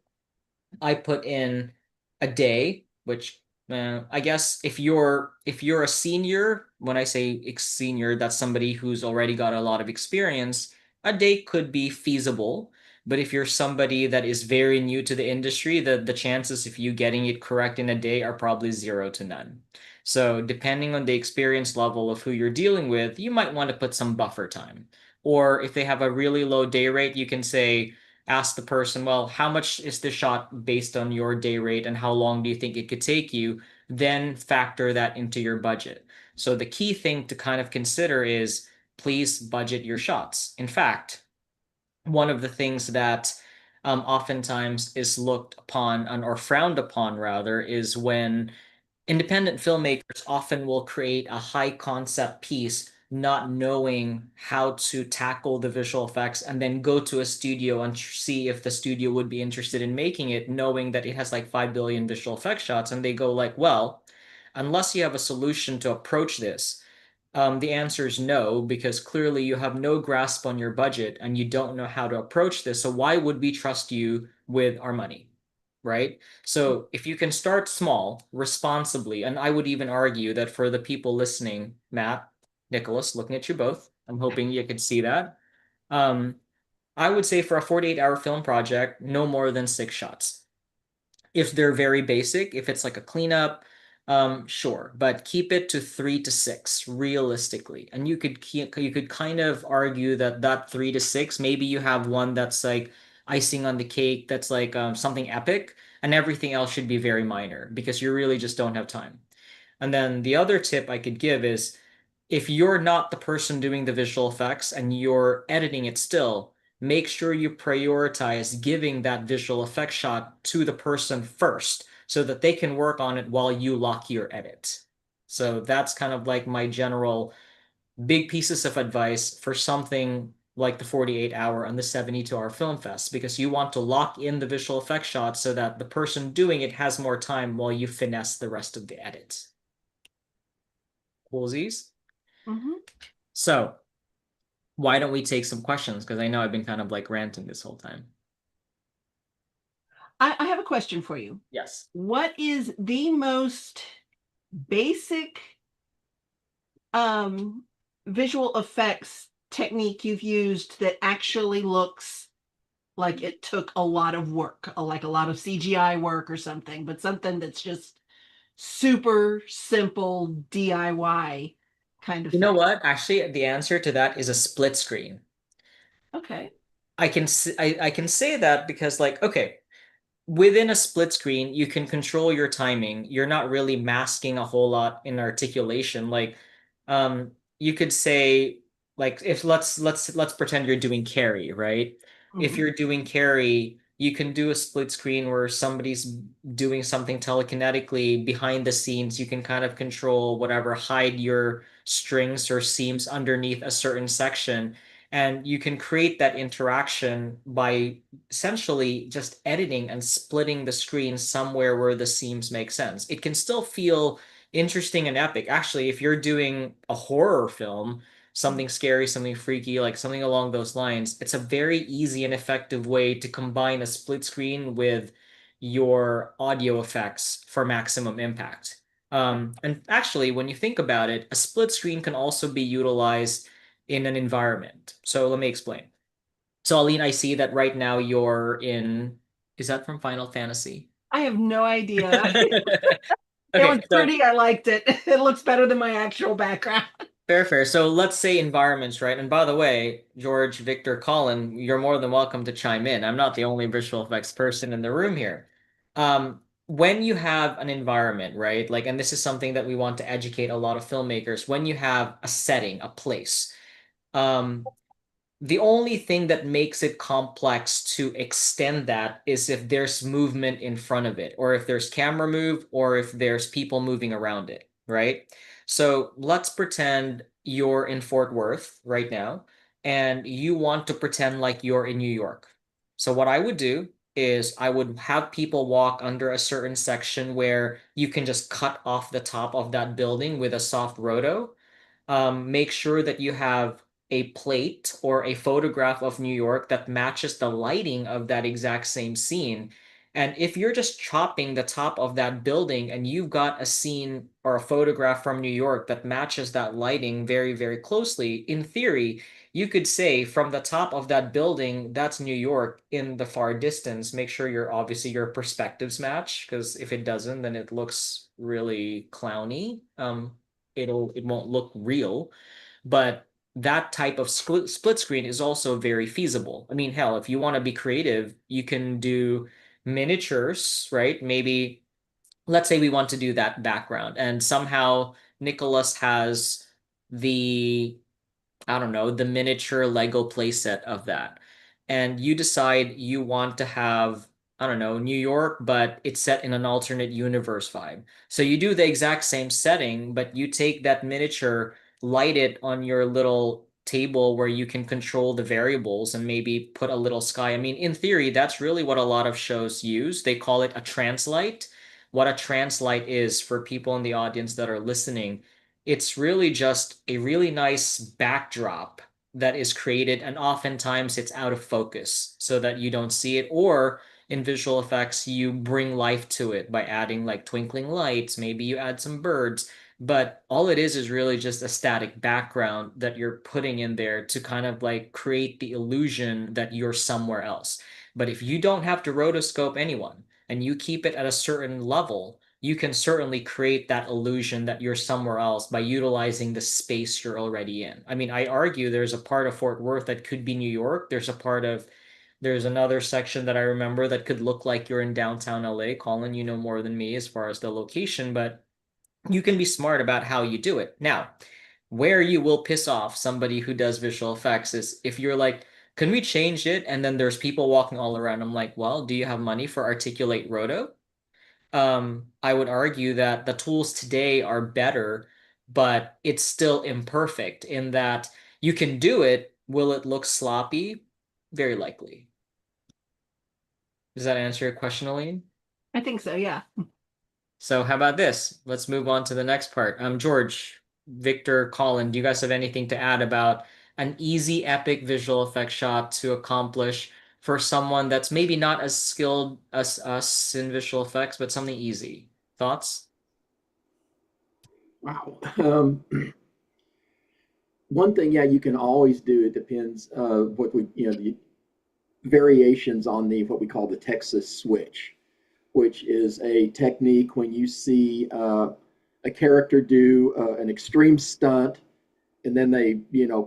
I put in a day, which I guess if you're a senior, when I say senior, that's somebody who's already got a lot of experience. A day could be feasible, but if you're somebody that is very new to the industry, the chances of you getting it correct in a day are probably 0 to none. So depending on the experience level of who you're dealing with, you might want to put some buffer time. Or if they have a really low day rate, you can say, ask the person, well, how much is the shot based on your day rate and how long do you think it could take you? Then factor that into your budget. So the key thing to kind of consider is please budget your shots. In fact, one of the things that oftentimes is looked upon or frowned upon rather is when independent filmmakers often will create a high concept piece not knowing how to tackle the visual effects and then go to a studio and see if the studio would be interested in making it, knowing that it has like 5 billion visual effects shots, and they go like, well, unless you have a solution to approach this, the answer is no, because clearly you have no grasp on your budget and you don't know how to approach this. So why would we trust you with our money? Right? So if you can start small, responsibly, and I would even argue that for the people listening, Matt, Nicholas, looking at you both, I'm hoping you could see that. Um, I would say for a 48-hour film project, no more than 6 shots. If they're very basic, if it's like a cleanup, sure, but keep it to 3 to 6 realistically. And you could kind of argue that that 3 to 6, maybe you have one that's like icing on the cake, that's like something epic, and everything else should be very minor because you really just don't have time. And then the other tip I could give is if you're not the person doing the visual effects and you're editing it still, make sure you prioritize giving that visual effect shot to the person first so that they can work on it while you lock your edit. So that's kind of like my general big pieces of advice for something like the 48-hour and the 72-hour film fest, because you want to lock in the visual effect shots so that the person doing it has more time while you finesse the rest of the edit. Coolsies? So why don't we take some questions? Because I know I've been kind of like ranting this whole time. I have a question for you. Yes. What is the most basic visual effects technique you've used that actually looks like it took a lot of work, like a lot of CGI work or something, but something that's just super simple DIY kind of You know thing? what? Actually, the answer to that is a split screen. Okay. I can say that because like, okay, within a split screen, you can control your timing. You're not really masking a whole lot in articulation. Like, you could say, like, if let's pretend you're doing Carrie, right? If you're doing Carrie, you can do a split screen where somebody's doing something telekinetically behind the scenes. You can kind of control whatever, hide your strings or seams underneath a certain section. And you can create that interaction by essentially just editing and splitting the screen somewhere where the seams make sense. It can still feel interesting and epic. Actually, if you're doing a horror film, something scary, something freaky, like something along those lines, it's a very easy and effective way to combine a split screen with your audio effects for maximum impact. And actually, when you think about it, a split screen can also be utilized in an environment. So let me explain. So Aline, I see that right now you're in, is that from Final Fantasy? I have no idea. It Okay, was so pretty. I liked it. It looks better than my actual background. fair. So let's say environments, right? And by the way, George, Victor, Colin, you're more than welcome to chime in. I'm not the only visual effects person in the room here. When you have an environment, right? Like, and this is something that we want to educate a lot of filmmakers, when you have a setting, a place, um, the only thing that makes it complex to extend that is if there's movement in front of it, or if there's camera move, or if there's people moving around it, right? So let's pretend you're in Fort Worth right now, and you want to pretend like you're in New York. So what I would do is I would have people walk under a certain section where you can just cut off the top of that building with a soft roto. Make sure that you have a plate or a photograph of New York that matches the lighting of that exact same scene. And if you're just chopping the top of that building and you've got a scene or a photograph from New York that matches that lighting very, very closely, in theory, you could say from the top of that building, that's New York in the far distance. Make sure obviously your perspectives match, because if it doesn't, then it looks really clowny. It won't look real. But that type of split screen is also very feasible. I mean, hell, if you want to be creative, you can do miniatures, right? Maybe let's say we want to do that background, and somehow Nicholas has the, I don't know, the miniature Lego playset of that. And you decide you want to have, I don't know, New York, but it's set in an alternate universe vibe. So you do the exact same setting, but you take that miniature, light it on your little table where you can control the variables and maybe put a little sky. I mean, in theory, that's really what a lot of shows use. They call it a translight. What a translight is, for people in the audience that are listening, it's really just a really nice backdrop that is created, and oftentimes it's out of focus so that you don't see it. Or in visual effects, you bring life to it by adding like twinkling lights, maybe you add some birds, but all it is really just a static background that you're putting in there to kind of like create the illusion that you're somewhere else. But if you don't have to rotoscope anyone and you keep it at a certain level, you can certainly create that illusion that you're somewhere else by utilizing the space you're already in. I mean, I argue there's a part of Fort Worth that could be New York. There's another section that I remember that could look like you're in downtown LA. Colin, you know more than me as far as the location, but you can be smart about how you do it. Now, where you will piss off somebody who does visual effects is if you're like, can we change it? And then there's people walking all around. I'm like, well, do you have money for Articulate Roto? I would argue that the tools today are better, but it's still imperfect in that you can do it. Will it look sloppy? Very likely. Does that answer your question, Aline? I think so, yeah. So how about this? Let's move on to the next part. George, Victor, Colin, do you guys have anything to add about an easy, epic visual effect shot to accomplish for someone that's maybe not as skilled as us in visual effects, but something easy? Thoughts? Wow. One thing, yeah, you can always do. It depends what we, the variations on the what we call the Texas switch, which is a technique when you see a character do an extreme stunt and then they,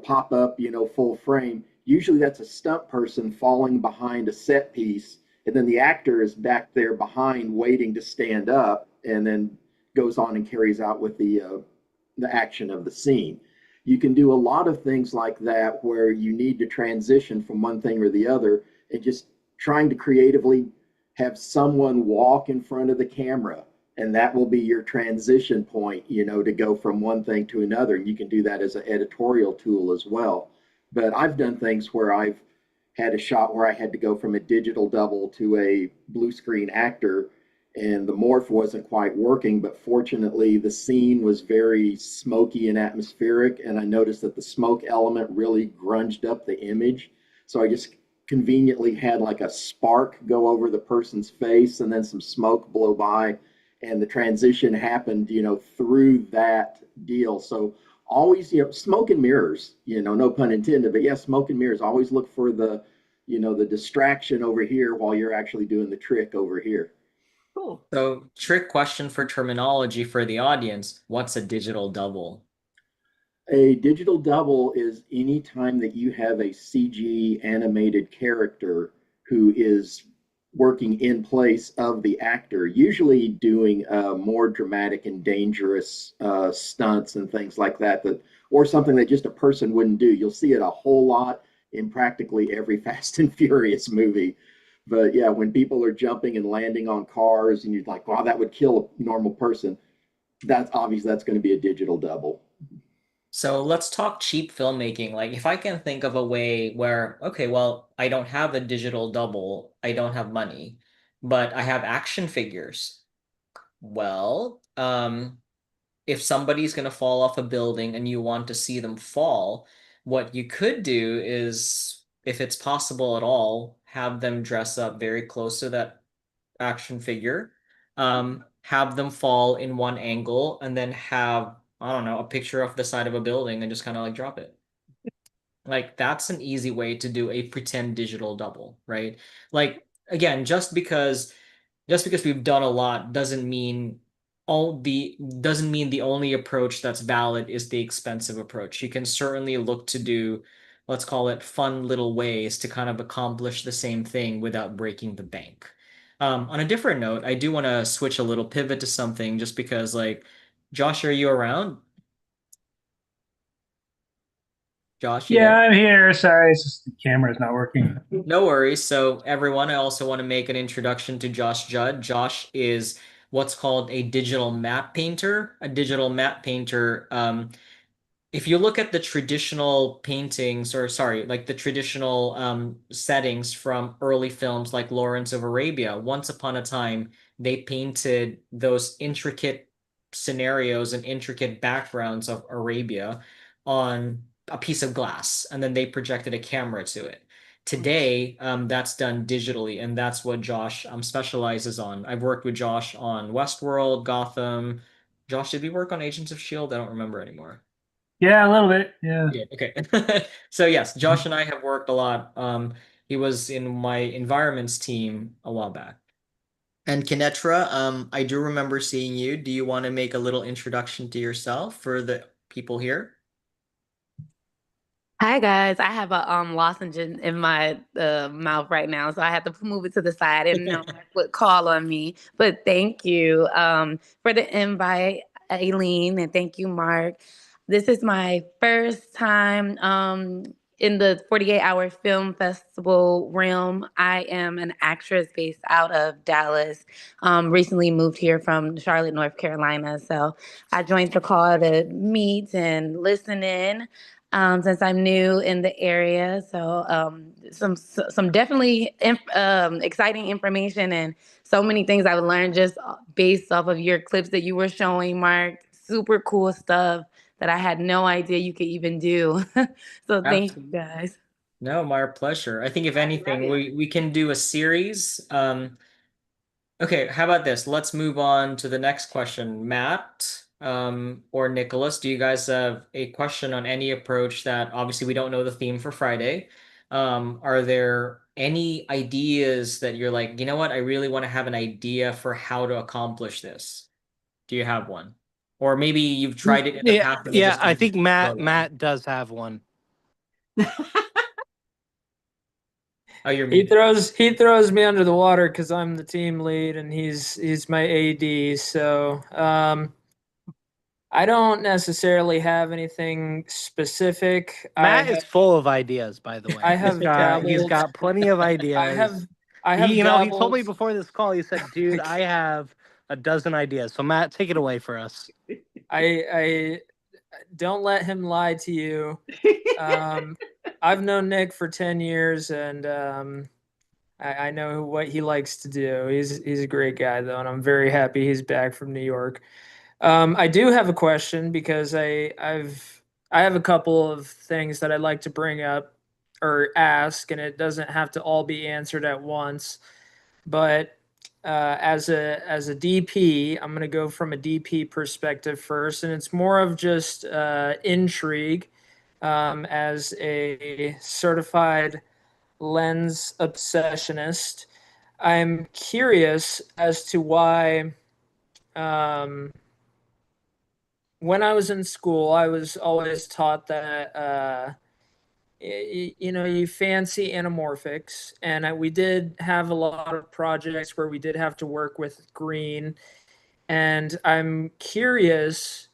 pop up, full frame. Usually that's a stunt person falling behind a set piece, and then the actor is back there behind waiting to stand up, and then goes on and carries out with the action of the scene. You can do a lot of things like that where you need to transition from one thing or the other, and just trying to creatively have someone walk in front of the camera, and that will be your transition point, to go from one thing to another. And you can do that as an editorial tool as well. But I've done things where I've had a shot where I had to go from a digital double to a blue screen actor, and the morph wasn't quite working, but fortunately the scene was very smoky and atmospheric, and I noticed that the smoke element really grunged up the image. So I just conveniently had like a spark go over the person's face and then some smoke blow by, and the transition happened, through that deal. So always, smoke and mirrors, no pun intended, but yeah, smoke and mirrors. Always look for the distraction over here while you're actually doing the trick over here. Cool. So, trick question for terminology for the audience. What's a digital double? A digital double is any time that you have a CG animated character who is working in place of the actor, usually doing more dramatic and dangerous stunts and things like that, or something that just a person wouldn't do. You'll see it a whole lot in practically every Fast and Furious movie. But yeah, when people are jumping and landing on cars and you're like, wow, that would kill a normal person, that's obvious that's going to be a digital double. So let's talk cheap filmmaking. Like if I can think of a way where, okay, well, I don't have a digital double, I don't have money, but I have action figures. Well, if somebody's going to fall off a building and you want to see them fall, what you could do is, if it's possible at all, have them dress up very close to that action figure, have them fall in one angle, and then have, I don't know, a picture of the side of a building and just kind of like drop it. Like that's an easy way to do a pretend digital double, right? Like again, just because we've done a lot doesn't mean all the doesn't mean the only approach that's valid is the expensive approach. You can certainly look to do, let's call it fun little ways to kind of accomplish the same thing without breaking the bank. On a different note, I do want to switch a little pivot to something just because, like, Josh, are you around? Josh, you Yeah, there? I'm here. Sorry, it's just the camera's not working. No worries. So, everyone, I also want to make an introduction to Josh Judd. Josh is what's called a digital map painter. A digital map painter, if you look at the traditional paintings, or sorry, like the traditional settings from early films like Lawrence of Arabia, once upon a time, they painted those intricate scenarios and intricate backgrounds of Arabia on a piece of glass, and then they projected a camera to it. Today, that's done digitally, and that's what Josh specializes on. I've worked with Josh on Westworld, Gotham. Josh, did we work on Agents of S.H.I.E.L.D.? I don't remember anymore. Yeah, a little bit. Yeah. Yeah, okay. So yes, Josh and I have worked a lot. He was in my environments team a while back. And Kinetra, I do remember seeing you. Do you want to make a little introduction to yourself for the people here? Hi guys, I have a lozenge in my mouth right now, so I have to move it to the side. I didn't know Mark would call on me, but thank you for the invite, Aileen, and thank you, Mark. This is my first time in the 48-hour film festival realm. I am an actress based out of Dallas. Recently moved here from Charlotte, North Carolina, so I joined the call to meet and listen in since I'm new in the area. So some definitely exciting information and so many things I've learned just based off of your clips that you were showing, Mark. Super cool stuff that I had no idea you could even do. So thank you Absolutely. guys. No, my pleasure. I think if Right, anything, right. we can do a series. Okay, how about this? Let's move on to the next question. Matt, or Nicholas, do you guys have a question on any approach that obviously we don't know the theme for Friday? Are there any ideas that you're like, you know what, I really want to have an idea for how to accomplish this? Do you have one? Or maybe you've tried it in the Yeah, past and it yeah. just I didn't think go Matt well. Matt does have one. Oh, you're He muted. throws me under the water because I'm the team lead and he's my AD. So I don't necessarily have anything specific. Matt is full of ideas, by the way. I have He's dabbled. got plenty of I ideas. have I have He told dabbled. me before this call. He said, "Dude, I have a dozen ideas." So Matt, take it away for us. I don't let him lie to you. I've known Nick for 10 years and I know what he likes to do. He's a great guy though, and I'm very happy he's back from New York. I do have a question because I have a couple of things that I'd like to bring up or ask, and it doesn't have to all be answered at once. But as a DP, I'm going to go from a DP perspective first, and it's more of just intrigue as a certified lens obsessionist. I'm curious as to why, um, when I was in school, I was always taught that, you fancy anamorphics. And we did have a lot of projects where we did have to work with green. And I'm curious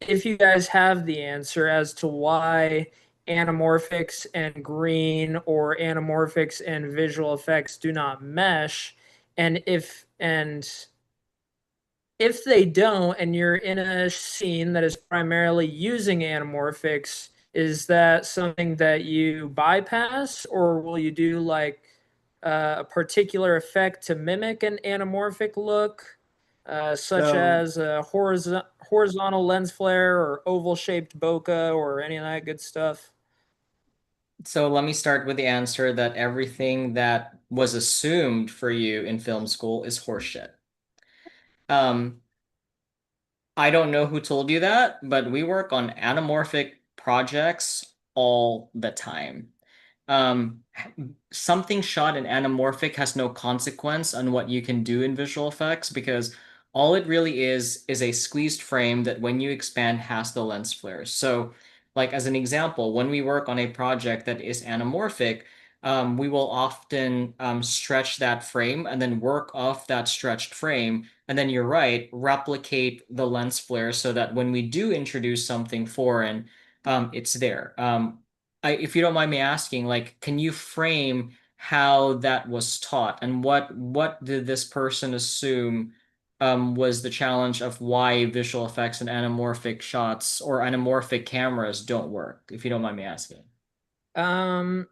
if you guys have the answer as to why anamorphics and green or anamorphics and visual effects do not mesh, and if they don't and you're in a scene that is primarily using anamorphics, is that something that you bypass or will you do like a particular effect to mimic an anamorphic look, such So as a horizontal lens flare or oval shaped bokeh or any of that good stuff? So let me start with the answer that everything that was assumed for you in film school is horseshit. Um, I don't know who told you that, but we work on anamorphic projects all the time. Um, Something shot in anamorphic has no consequence on what you can do in visual effects because All it really is a squeezed frame that when you expand has the lens flares. So, like as an example, when we work on a project that is anamorphic, we will often stretch that frame and then work off that stretched frame. And then you're right, replicate the lens flare so that when we do introduce something foreign, it's there. If you don't mind me asking, like, can you frame how that was taught and what did this person assume was the challenge of why visual effects and anamorphic shots or anamorphic cameras don't work, if you don't mind me asking? Um,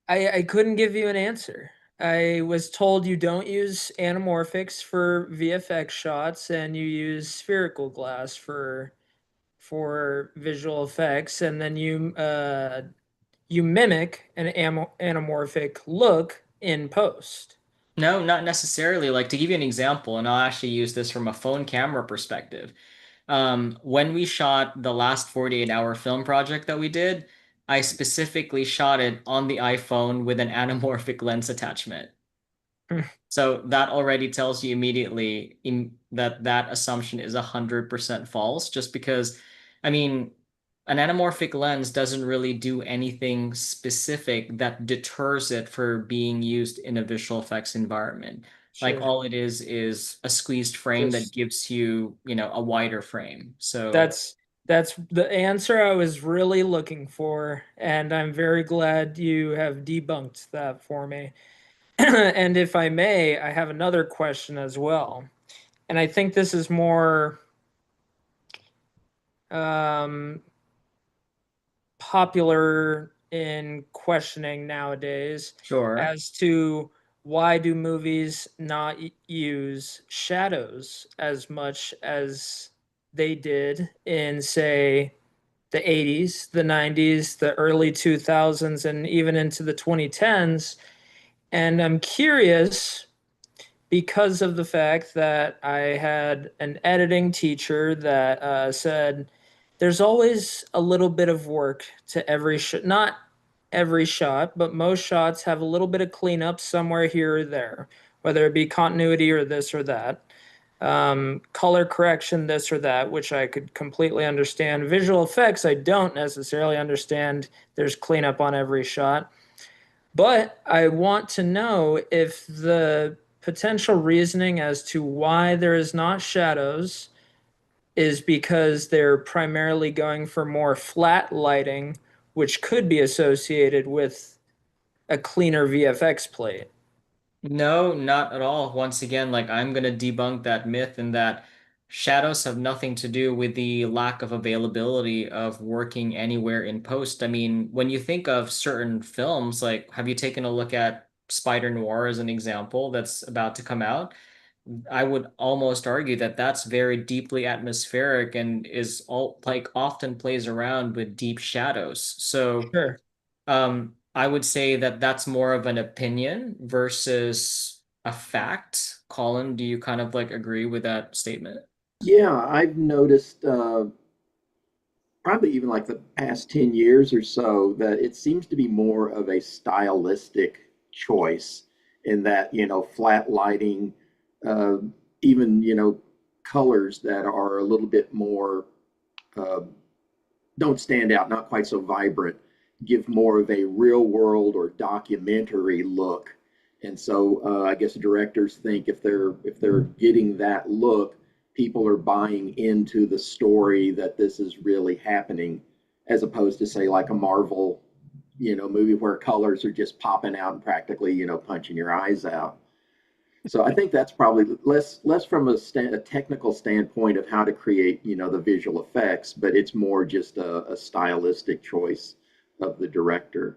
I couldn't give you an answer. I was told you don't use anamorphics for VFX shots and you use spherical glass for visual effects, and then you mimic an anamorphic look in post. No, not necessarily. Like to give you an example, and I'll actually use this from a phone camera perspective. When we shot the last 48-hour film project that we did, I specifically shot it on the iPhone with an anamorphic lens attachment. So that already tells you immediately that that assumption is 100% false, just because, I mean, an anamorphic lens doesn't really do anything specific that deters it for being used in a visual effects environment. Like Sure. all it is a squeezed frame that Just gives you, a wider frame. So that's the answer I was really looking for, and I'm very glad you have debunked that for me. And if I may, I have another question as well. And I think this is more um, popular in questioning nowadays sure. as to why do movies not use shadows as much as they did in, say, the 80s, the 90s, the early 2000s, and even into the 2010s. And I'm curious because of the fact that I had an editing teacher that said there's always a little bit of work to every shot. Not every shot, but most shots have a little bit of cleanup somewhere here or there, whether it be continuity or this or that. Color correction, this or that, which I could completely understand. Visual effects, I don't necessarily understand. There's cleanup on every shot. But I want to know if the potential reasoning as to why there is not shadows is because they're primarily going for more flat lighting, which could be associated with a cleaner VFX plate. No, not at all. Once again, like I'm gonna debunk that myth and that shadows have nothing to do with the lack of availability of working anywhere in post. I mean, when you think of certain films, like have you taken a look at Spider Noir as an example that's about to come out? I would almost argue that that's very deeply atmospheric and is all like often plays around with deep shadows. So Sure. I would say that that's more of an opinion versus a fact. Colin, do you kind of like agree with that statement? Yeah, I've noticed probably even like the past 10 years or so that it seems to be more of a stylistic choice in that, flat lighting, uh, even, colors that are a little bit more, uh, don't stand out, not quite so vibrant, give more of a real world or documentary look. And so I guess directors think if they're getting that look, people are buying into the story that this is really happening, as opposed to say like a Marvel, movie where colors are just popping out and practically, punching your eyes out. So I think that's probably less from a technical standpoint of how to create, the visual effects, but it's more just a stylistic choice of the director.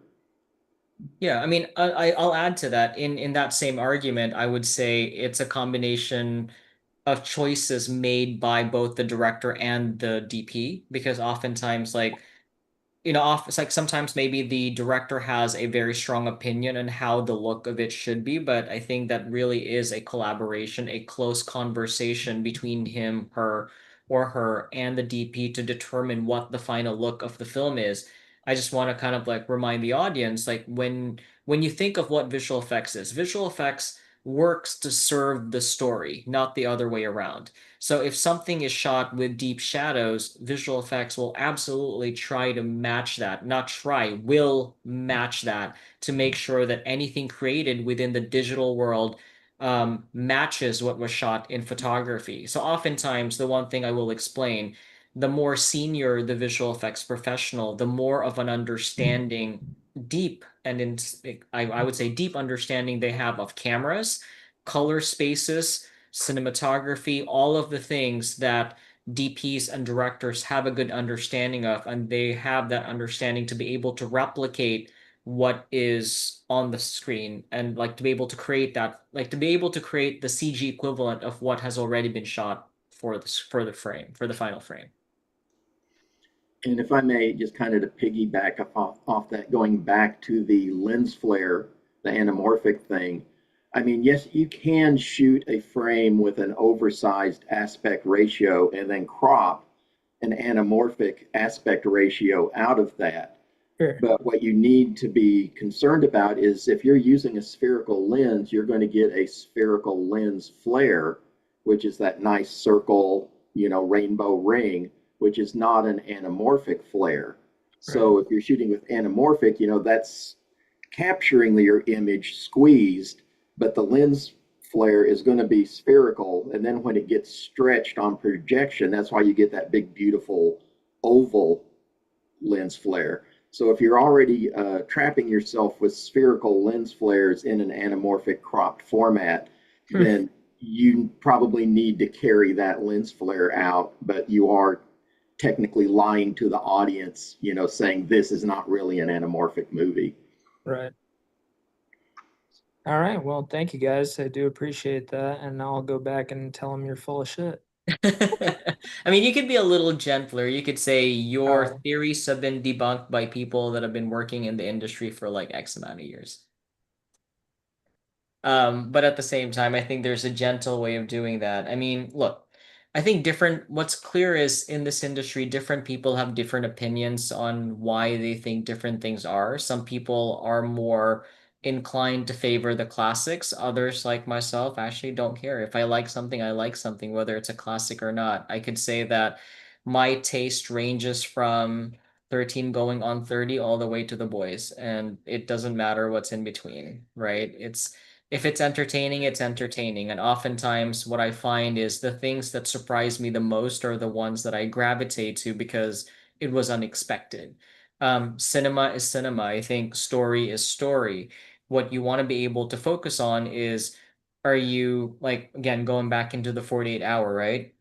Yeah, I mean, I'll add to that. In that same argument, I would say it's a combination of choices made by both the director and the DP, because oftentimes, like, it's like sometimes maybe the director has a very strong opinion on how the look of it should be, but I think that really is a collaboration, a close conversation between him, her, or her and the DP to determine what the final look of the film is. I just want to kind of like remind the audience, like when you think of what visual effects is, visual effects works to serve the story, not the other way around. So if something is shot with deep shadows, visual effects will absolutely try to match that, not try, will match that to make sure that anything created within the digital world matches what was shot in photography. So oftentimes, the one thing I will explain, the more senior the visual effects professional, the more of an understanding, deep and I would say deep understanding they have of cameras, color spaces, cinematography, all of the things that DPs and directors have a good understanding of, and they have that understanding to be able to replicate what is on the screen and like to be able to create that, like to be able to create the CG equivalent of what has already been shot for the frame, for the final frame. And if I may, just kind of to piggyback off that, going back to the lens flare, the anamorphic thing. I mean, yes, you can shoot a frame with an oversized aspect ratio and then crop an anamorphic aspect ratio out of that. Sure. But what you need to be concerned about is if you're using a spherical lens, you're going to get a spherical lens flare, which is that nice circle, rainbow ring, which is not an anamorphic flare. So if you're shooting with anamorphic, that's capturing your image squeezed, but the lens flare is going to be spherical. And then when it gets stretched on projection, that's why you get that big, beautiful oval lens flare. So if you're already trapping yourself with spherical lens flares in an anamorphic cropped format, then you probably need to carry that lens flare out, but you are technically lying to the audience, saying this is not really an anamorphic movie. Right. All right. Well, thank you guys. I do appreciate that. And I'll go back and tell them you're full of shit. I mean, you could be a little gentler. You could say your Oh. theories have been debunked by people that have been working in the industry for like X amount of years. But at the same time, I think there's a gentle way of doing that. I mean, look, I think what's clear is in this industry, different people have different opinions on why they think different things are. Some people are more inclined to favor the classics. Others, like myself, actually don't care. If I like something, I like something, whether it's a classic or not. I could say that my taste ranges from 13 going on 30 all the way to the boys, and it doesn't matter what's in between, right? If it's entertaining, it's entertaining. And oftentimes, what I find is the things that surprise me the most are the ones that I gravitate to because it was unexpected. Cinema is cinema. I think story is story. What you want to be able to focus on is, are you, like, again, going back into the 48 hour, right?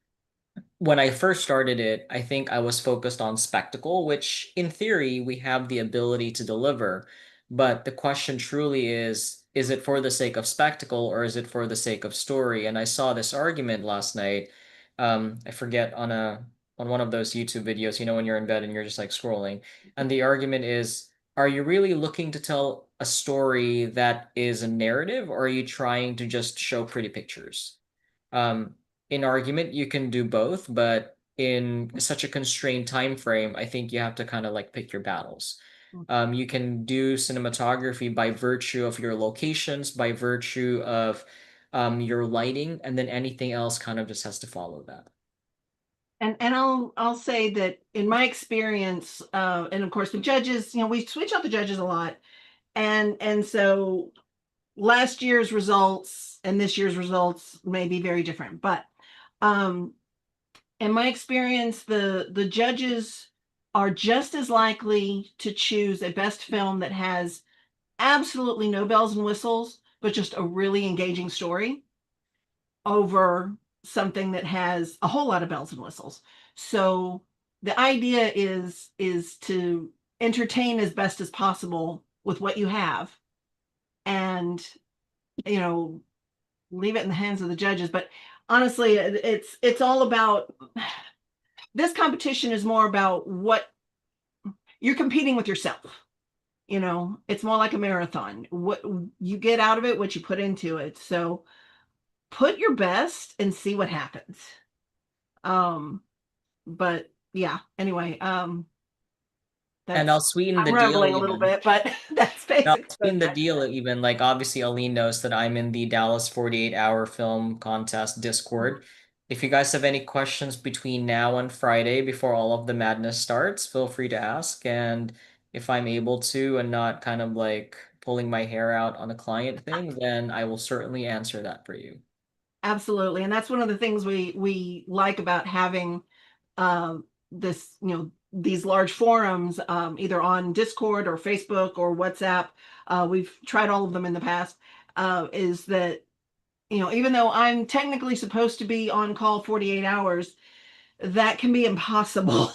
When I first started it, I think I was focused on spectacle, which in theory we have the ability to deliver. But the question truly is it for the sake of spectacle or is it for the sake of story? And I saw this argument last night. I forget on one of those YouTube videos, when you're in bed and you're just like scrolling. And the argument is, are you really looking to tell a story that is a narrative, or are you trying to just show pretty pictures? In argument, you can do both, but in such a constrained time frame, I think you have to kind of like pick your battles. You can do cinematography by virtue of your locations, by virtue of your lighting, and then anything else kind of just has to follow that. And I'll say that in my experience, and of course the judges, we switch out the judges a lot, and so last year's results and this year's results may be very different, but in my experience, the judges are just as likely to choose a best film that has absolutely no bells and whistles, but just a really engaging story over something that has a whole lot of bells and whistles. So the idea is to entertain as best as possible with what you have, and leave it in the hands of the judges. But honestly, it's all about, this competition is more about what you're competing with yourself. It's more like a marathon. What you get out of it, what you put into it. So put your best and see what happens. But yeah, anyway, And I'll sweeten I'm the deal rambling a little even. bit, but That's Now, basically in the deal, even like obviously Aline knows that I'm in the Dallas 48-hour film contest Discord. If you guys have any questions between now and Friday before all of the madness starts, feel free to ask. And if I'm able to and not kind of like pulling my hair out on a client thing, then I will certainly answer that for you. Absolutely. And that's one of the things we like about having this, these large forums, either on Discord or Facebook or WhatsApp. We've tried all of them in the past, is that, even though I'm technically supposed to be on call 48 hours, that can be impossible.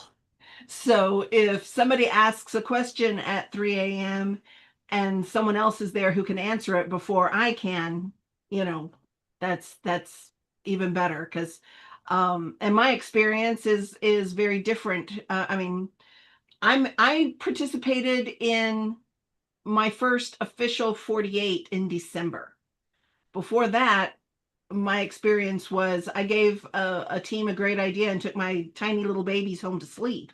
So if somebody asks a question at 3 a.m. and someone else is there who can answer it before I can, you know, that's even better because and my experience is very different. I mean, I participated in my first official 48 in December. Before that, my experience was I gave a team a great idea and took my tiny little babies home to sleep.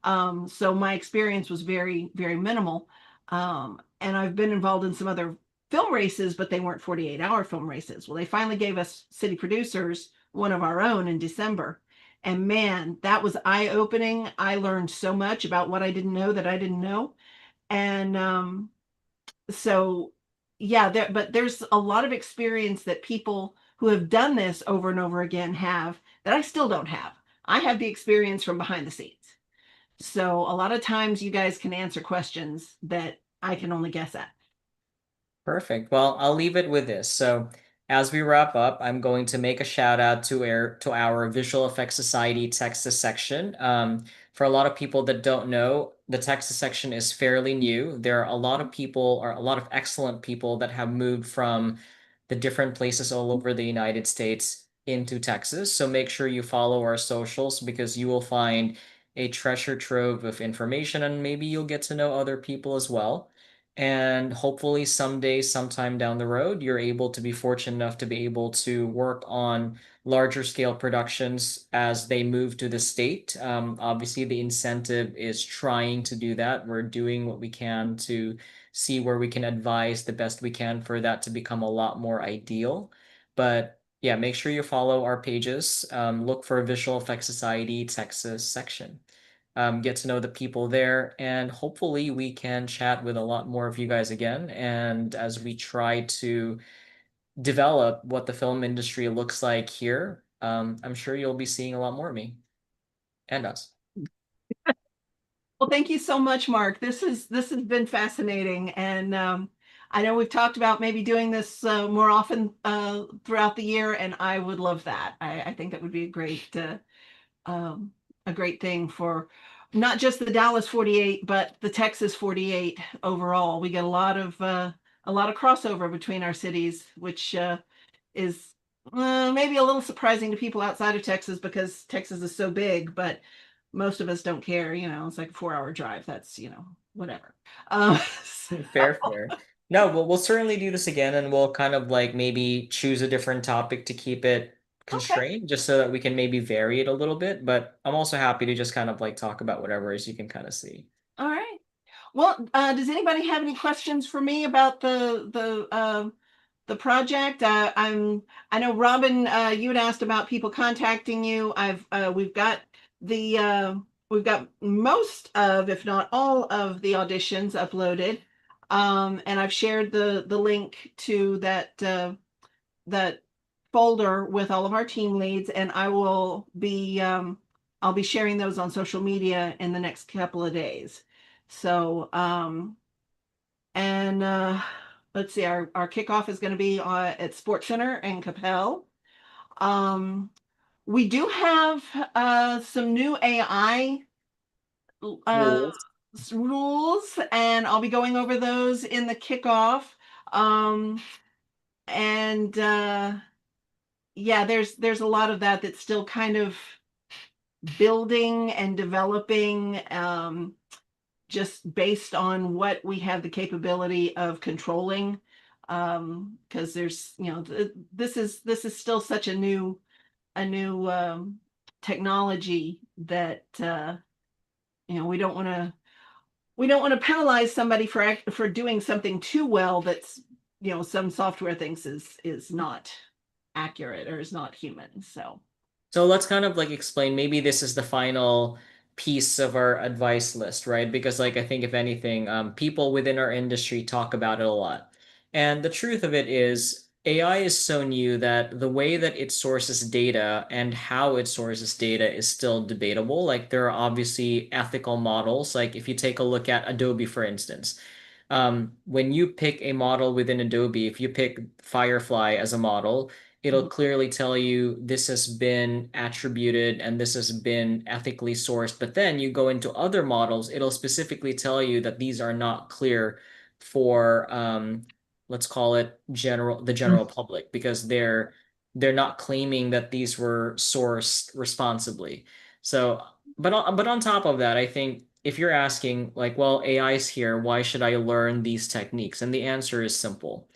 So my experience was very, very minimal. And I've been involved in some other film races, but they weren't 48-hour film races. Well, they finally gave us city producers one of our own in December. And man, that was eye-opening. I learned so much about what I didn't know that I didn't know. And so yeah, but there's a lot of experience that people who have done this over and over again have that I still don't have. I have the experience from behind the scenes. So a lot of times you guys can answer questions that I can only guess at. Perfect. Well, I'll leave it with this. So, as we wrap up, I'm going to make a shout out to our Visual Effects Society Texas section. For a lot of people that don't know, the Texas section is fairly new. There are a lot of people, or a lot of excellent people, that have moved from the different places all over the United States into Texas. So make sure you follow our socials because you will find a treasure trove of information, and maybe you'll get to know other people as well. And hopefully someday, sometime down the road, you're able to be fortunate enough to be able to work on larger scale productions as they move to the state. Obviously, the incentive is trying to do that. We're doing what we can to see where we can advise the best we can for that to become a lot more ideal. But yeah, make sure you follow our pages. Look for Visual Effects Society Texas section, get to know the people there, and hopefully we can chat with a lot more of you guys again. And as we try to develop what the film industry looks like here, I'm sure you'll be seeing a lot more of me and us. Well, thank you so much, Mark. This has been fascinating, and I know we've talked about maybe doing this more often throughout the year, and I would love that. I think that would be a great thing for not just the Dallas 48, but the Texas 48 overall. We get a lot of crossover between our cities, which is maybe a little surprising to people outside of Texas because Texas is so big, but most of us don't care. It's like a 4-hour drive. That's, whatever. Fair, fair. No, we'll certainly do this again, and we'll kind of like maybe choose a different topic to keep it Okay. constrained, just so that we can maybe vary it a little bit. But I'm also happy to just kind of like talk about whatever, as you can kind of see. All right. Well, does anybody have any questions for me about the project? I know Robin, you had asked about people contacting you. We've got most of, if not all of the auditions uploaded. And I've shared the link to that folder with all of our team leads, and I'll be sharing those on social media in the next couple of days. So, and let's see, our kickoff is going to be at Sports Center in Capel. We do have some new AI uh, Rules. rules, and I'll be going over those in the kickoff. And yeah, there's a lot of that that's still kind of building and developing. Just based on what we have the capability of controlling, because there's this is still such a new technology that we don't want to we don't want to penalize somebody for doing something too well that's, you know, some software thinks is not accurate or is not human. So let's kind of like explain, maybe this is the final piece of our advice list, right? Because like I think if anything, people within our industry talk about it a lot. And the truth of it is AI is so new that the way that it sources data and how it sources data is still debatable. Like there are obviously ethical models. Like if you take a look at Adobe, for instance, when you pick a model within Adobe, if you pick Firefly as a model, it'll clearly tell you this has been attributed and this has been ethically sourced. But then you go into other models, it'll specifically tell you that these are not clear for let's call it the general public, because they're not claiming that these were sourced responsibly. So, but on top of that, I think if you're asking like, well, AI is here, why should I learn these techniques? And the answer is simple.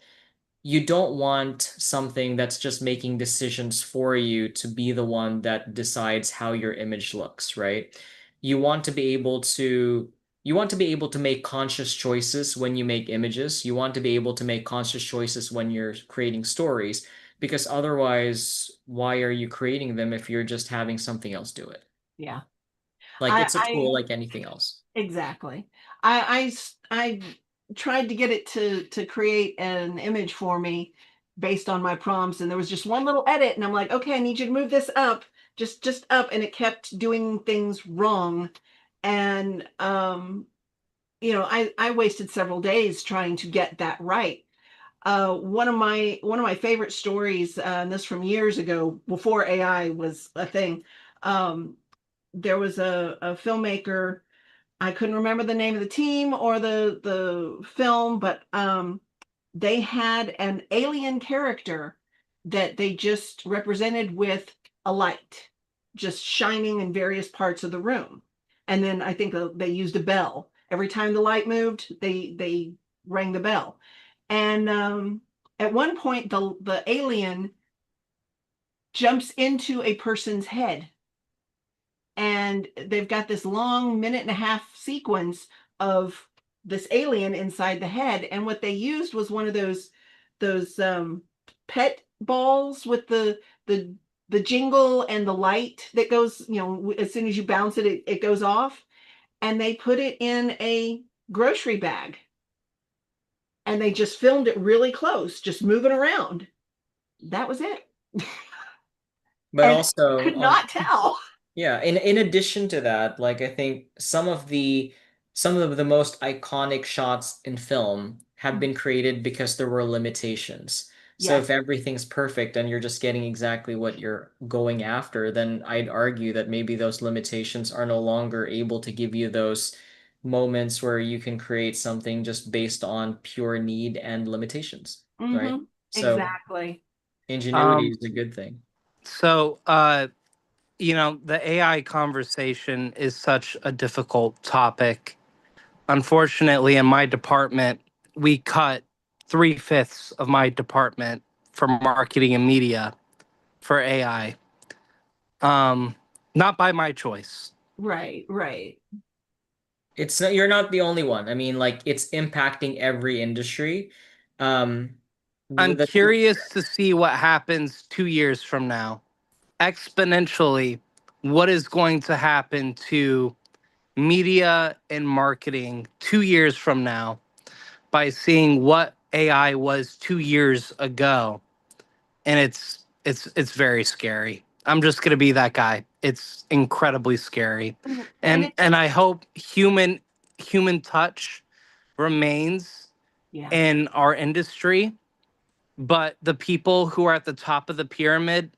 You don't want something that's just making decisions for you to be the one that decides how your image looks, right? You want to be able to you want to be able to make conscious choices when you make images. You want to be able to make conscious choices when you're creating stories, because otherwise, why are you creating them if you're just having something else do it? Yeah. Like I, it's a I tool like anything else. exactly. I tried to get it to create an image for me based on my prompts, and there was just one little edit, and I'm like, okay, I need you to move this up, just up, and it kept doing things wrong. And you know, I wasted several days trying to get that right. One of my favorite stories, and this from years ago before AI was a thing. There was a filmmaker. I couldn't remember the name of the team or the film, but they had an alien character that they just represented with a light just shining in various parts of the room. And then I think they used a bell. Every time the light moved, they rang the bell. And at one point, the alien jumps into a person's head, and they've got this long minute and a half sequence of this alien inside the head. And what they used was one of those pet balls with the jingle and the light that goes, you know, as soon as you bounce it, it goes off. And they put it in a grocery bag, and they just filmed it really close, just moving around. That was it. But And you also could not tell. yeah, in addition to that, like I think some of the most iconic shots in film have been created because there were limitations. So Yes. if everything's perfect and you're just getting exactly what you're going after, then I'd argue that maybe those limitations are no longer able to give you those moments where you can create something just based on pure need and limitations, right? Mm-hmm. So Exactly. ingenuity is a good thing. So, the AI conversation is such a difficult topic. Unfortunately, in my department, we cut 3/5 of my department for marketing and media for AI. Not by my choice. Right, right. You're not the only one. I mean, like it's impacting every industry. Um, I'm the curious to see what happens 2 years from now. Exponentially, what is going to happen to media and marketing 2 years from now by seeing what AI was 2 years ago, and it's very scary. I'm just gonna be that guy. It's incredibly scary, And and it's and I hope human touch remains yeah. in our industry, but the people who are at the top of the pyramid,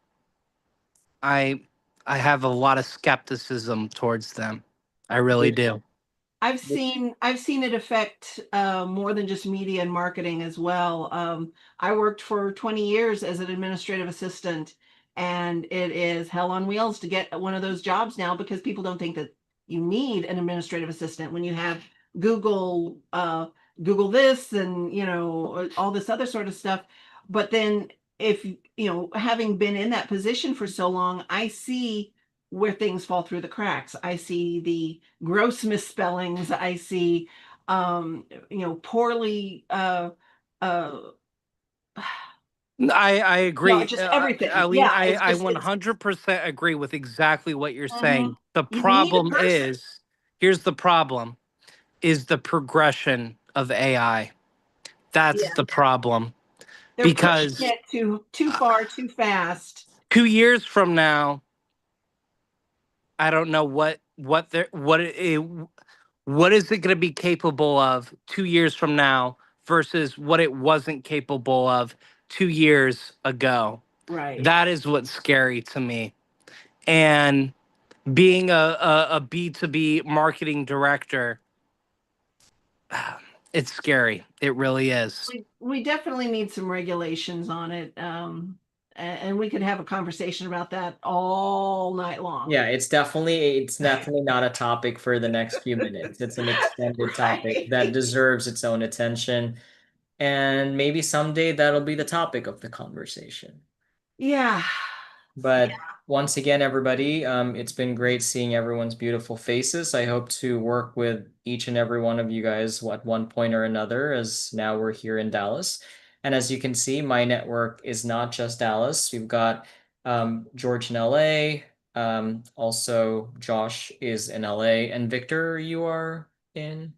I I have a lot of skepticism towards them. I really do. I've seen it affect more than just media and marketing as well. I worked for 20 years as an administrative assistant, and it is hell on wheels to get one of those jobs now because people don't think that you need an administrative assistant when you have Google, Google this, and you know all this other sort of stuff. But then, if you know, having been in that position for so long, I see where things fall through the cracks. I see the gross misspellings. I see, poorly, I agree. just everything. Eileen, Yeah, it's I just, it's, 100% agree with exactly what you're Mhm. saying. The You need a problem person. is, here's the problem, is the progression of AI. That's Yeah. the problem. They're Because pushing it too far, too fast. 2 years from now, I don't know what is it going to be capable of 2 years from now versus what it wasn't capable of 2 years ago. Right. That is what's scary to me. And being a B2B marketing director, it's scary. It really is. We definitely need some regulations on it. And we could have a conversation about that all night long. Yeah, it's definitely not a topic for the next few minutes. It's an extended topic that deserves its own attention. And maybe someday that'll be the topic of the conversation. Yeah. But once again, everybody, it's been great seeing everyone's beautiful faces. I hope to work with each and every one of you guys at one point or another, as now we're here in Dallas. And as you can see, my network is not just Dallas. We've got George in LA. Also, Josh is in LA. And Victor, you are in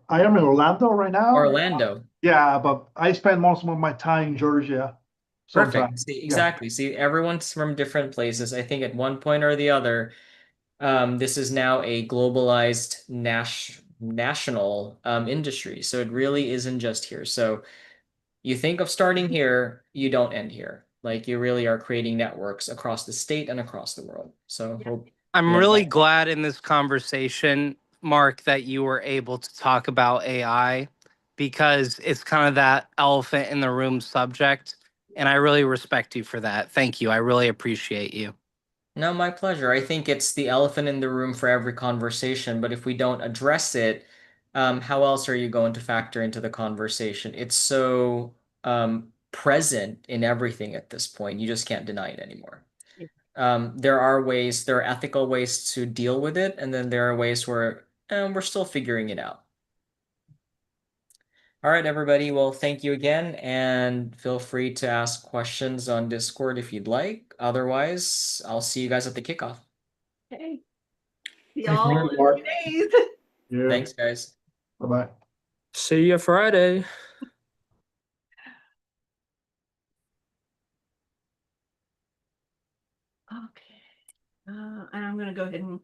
I am in Orlando right now. Orlando. Yeah, but I spend most of my time in Georgia. Perfect. Sometimes. See, Yeah. exactly. See, everyone's from different places. I think at one point or the other, this is now a globalized national industry. So it really isn't just here. So you think of starting here, you don't end here. Like you really are creating networks across the state and across the world. So hope I'm really glad in this conversation, Mark, that you were able to talk about AI because it's kind of that elephant in the room subject. And I really respect you for that. Thank you. I really appreciate you. No, my pleasure. I think it's the elephant in the room for every conversation, but if we don't address it, how else are you going to factor into the conversation? It's so present in everything at this point. You just can't deny it anymore. There are ethical ways to deal with it, and then there are ways where we're still figuring it out. All right, everybody. Well, thank you again, and feel free to ask questions on Discord if you'd like. Otherwise, I'll see you guys at the kickoff. Okay. See Thanks, y'all Mark. in a few days. Yeah. Thanks, guys. Bye-bye. See you Friday. Okay. And I'm going to go ahead and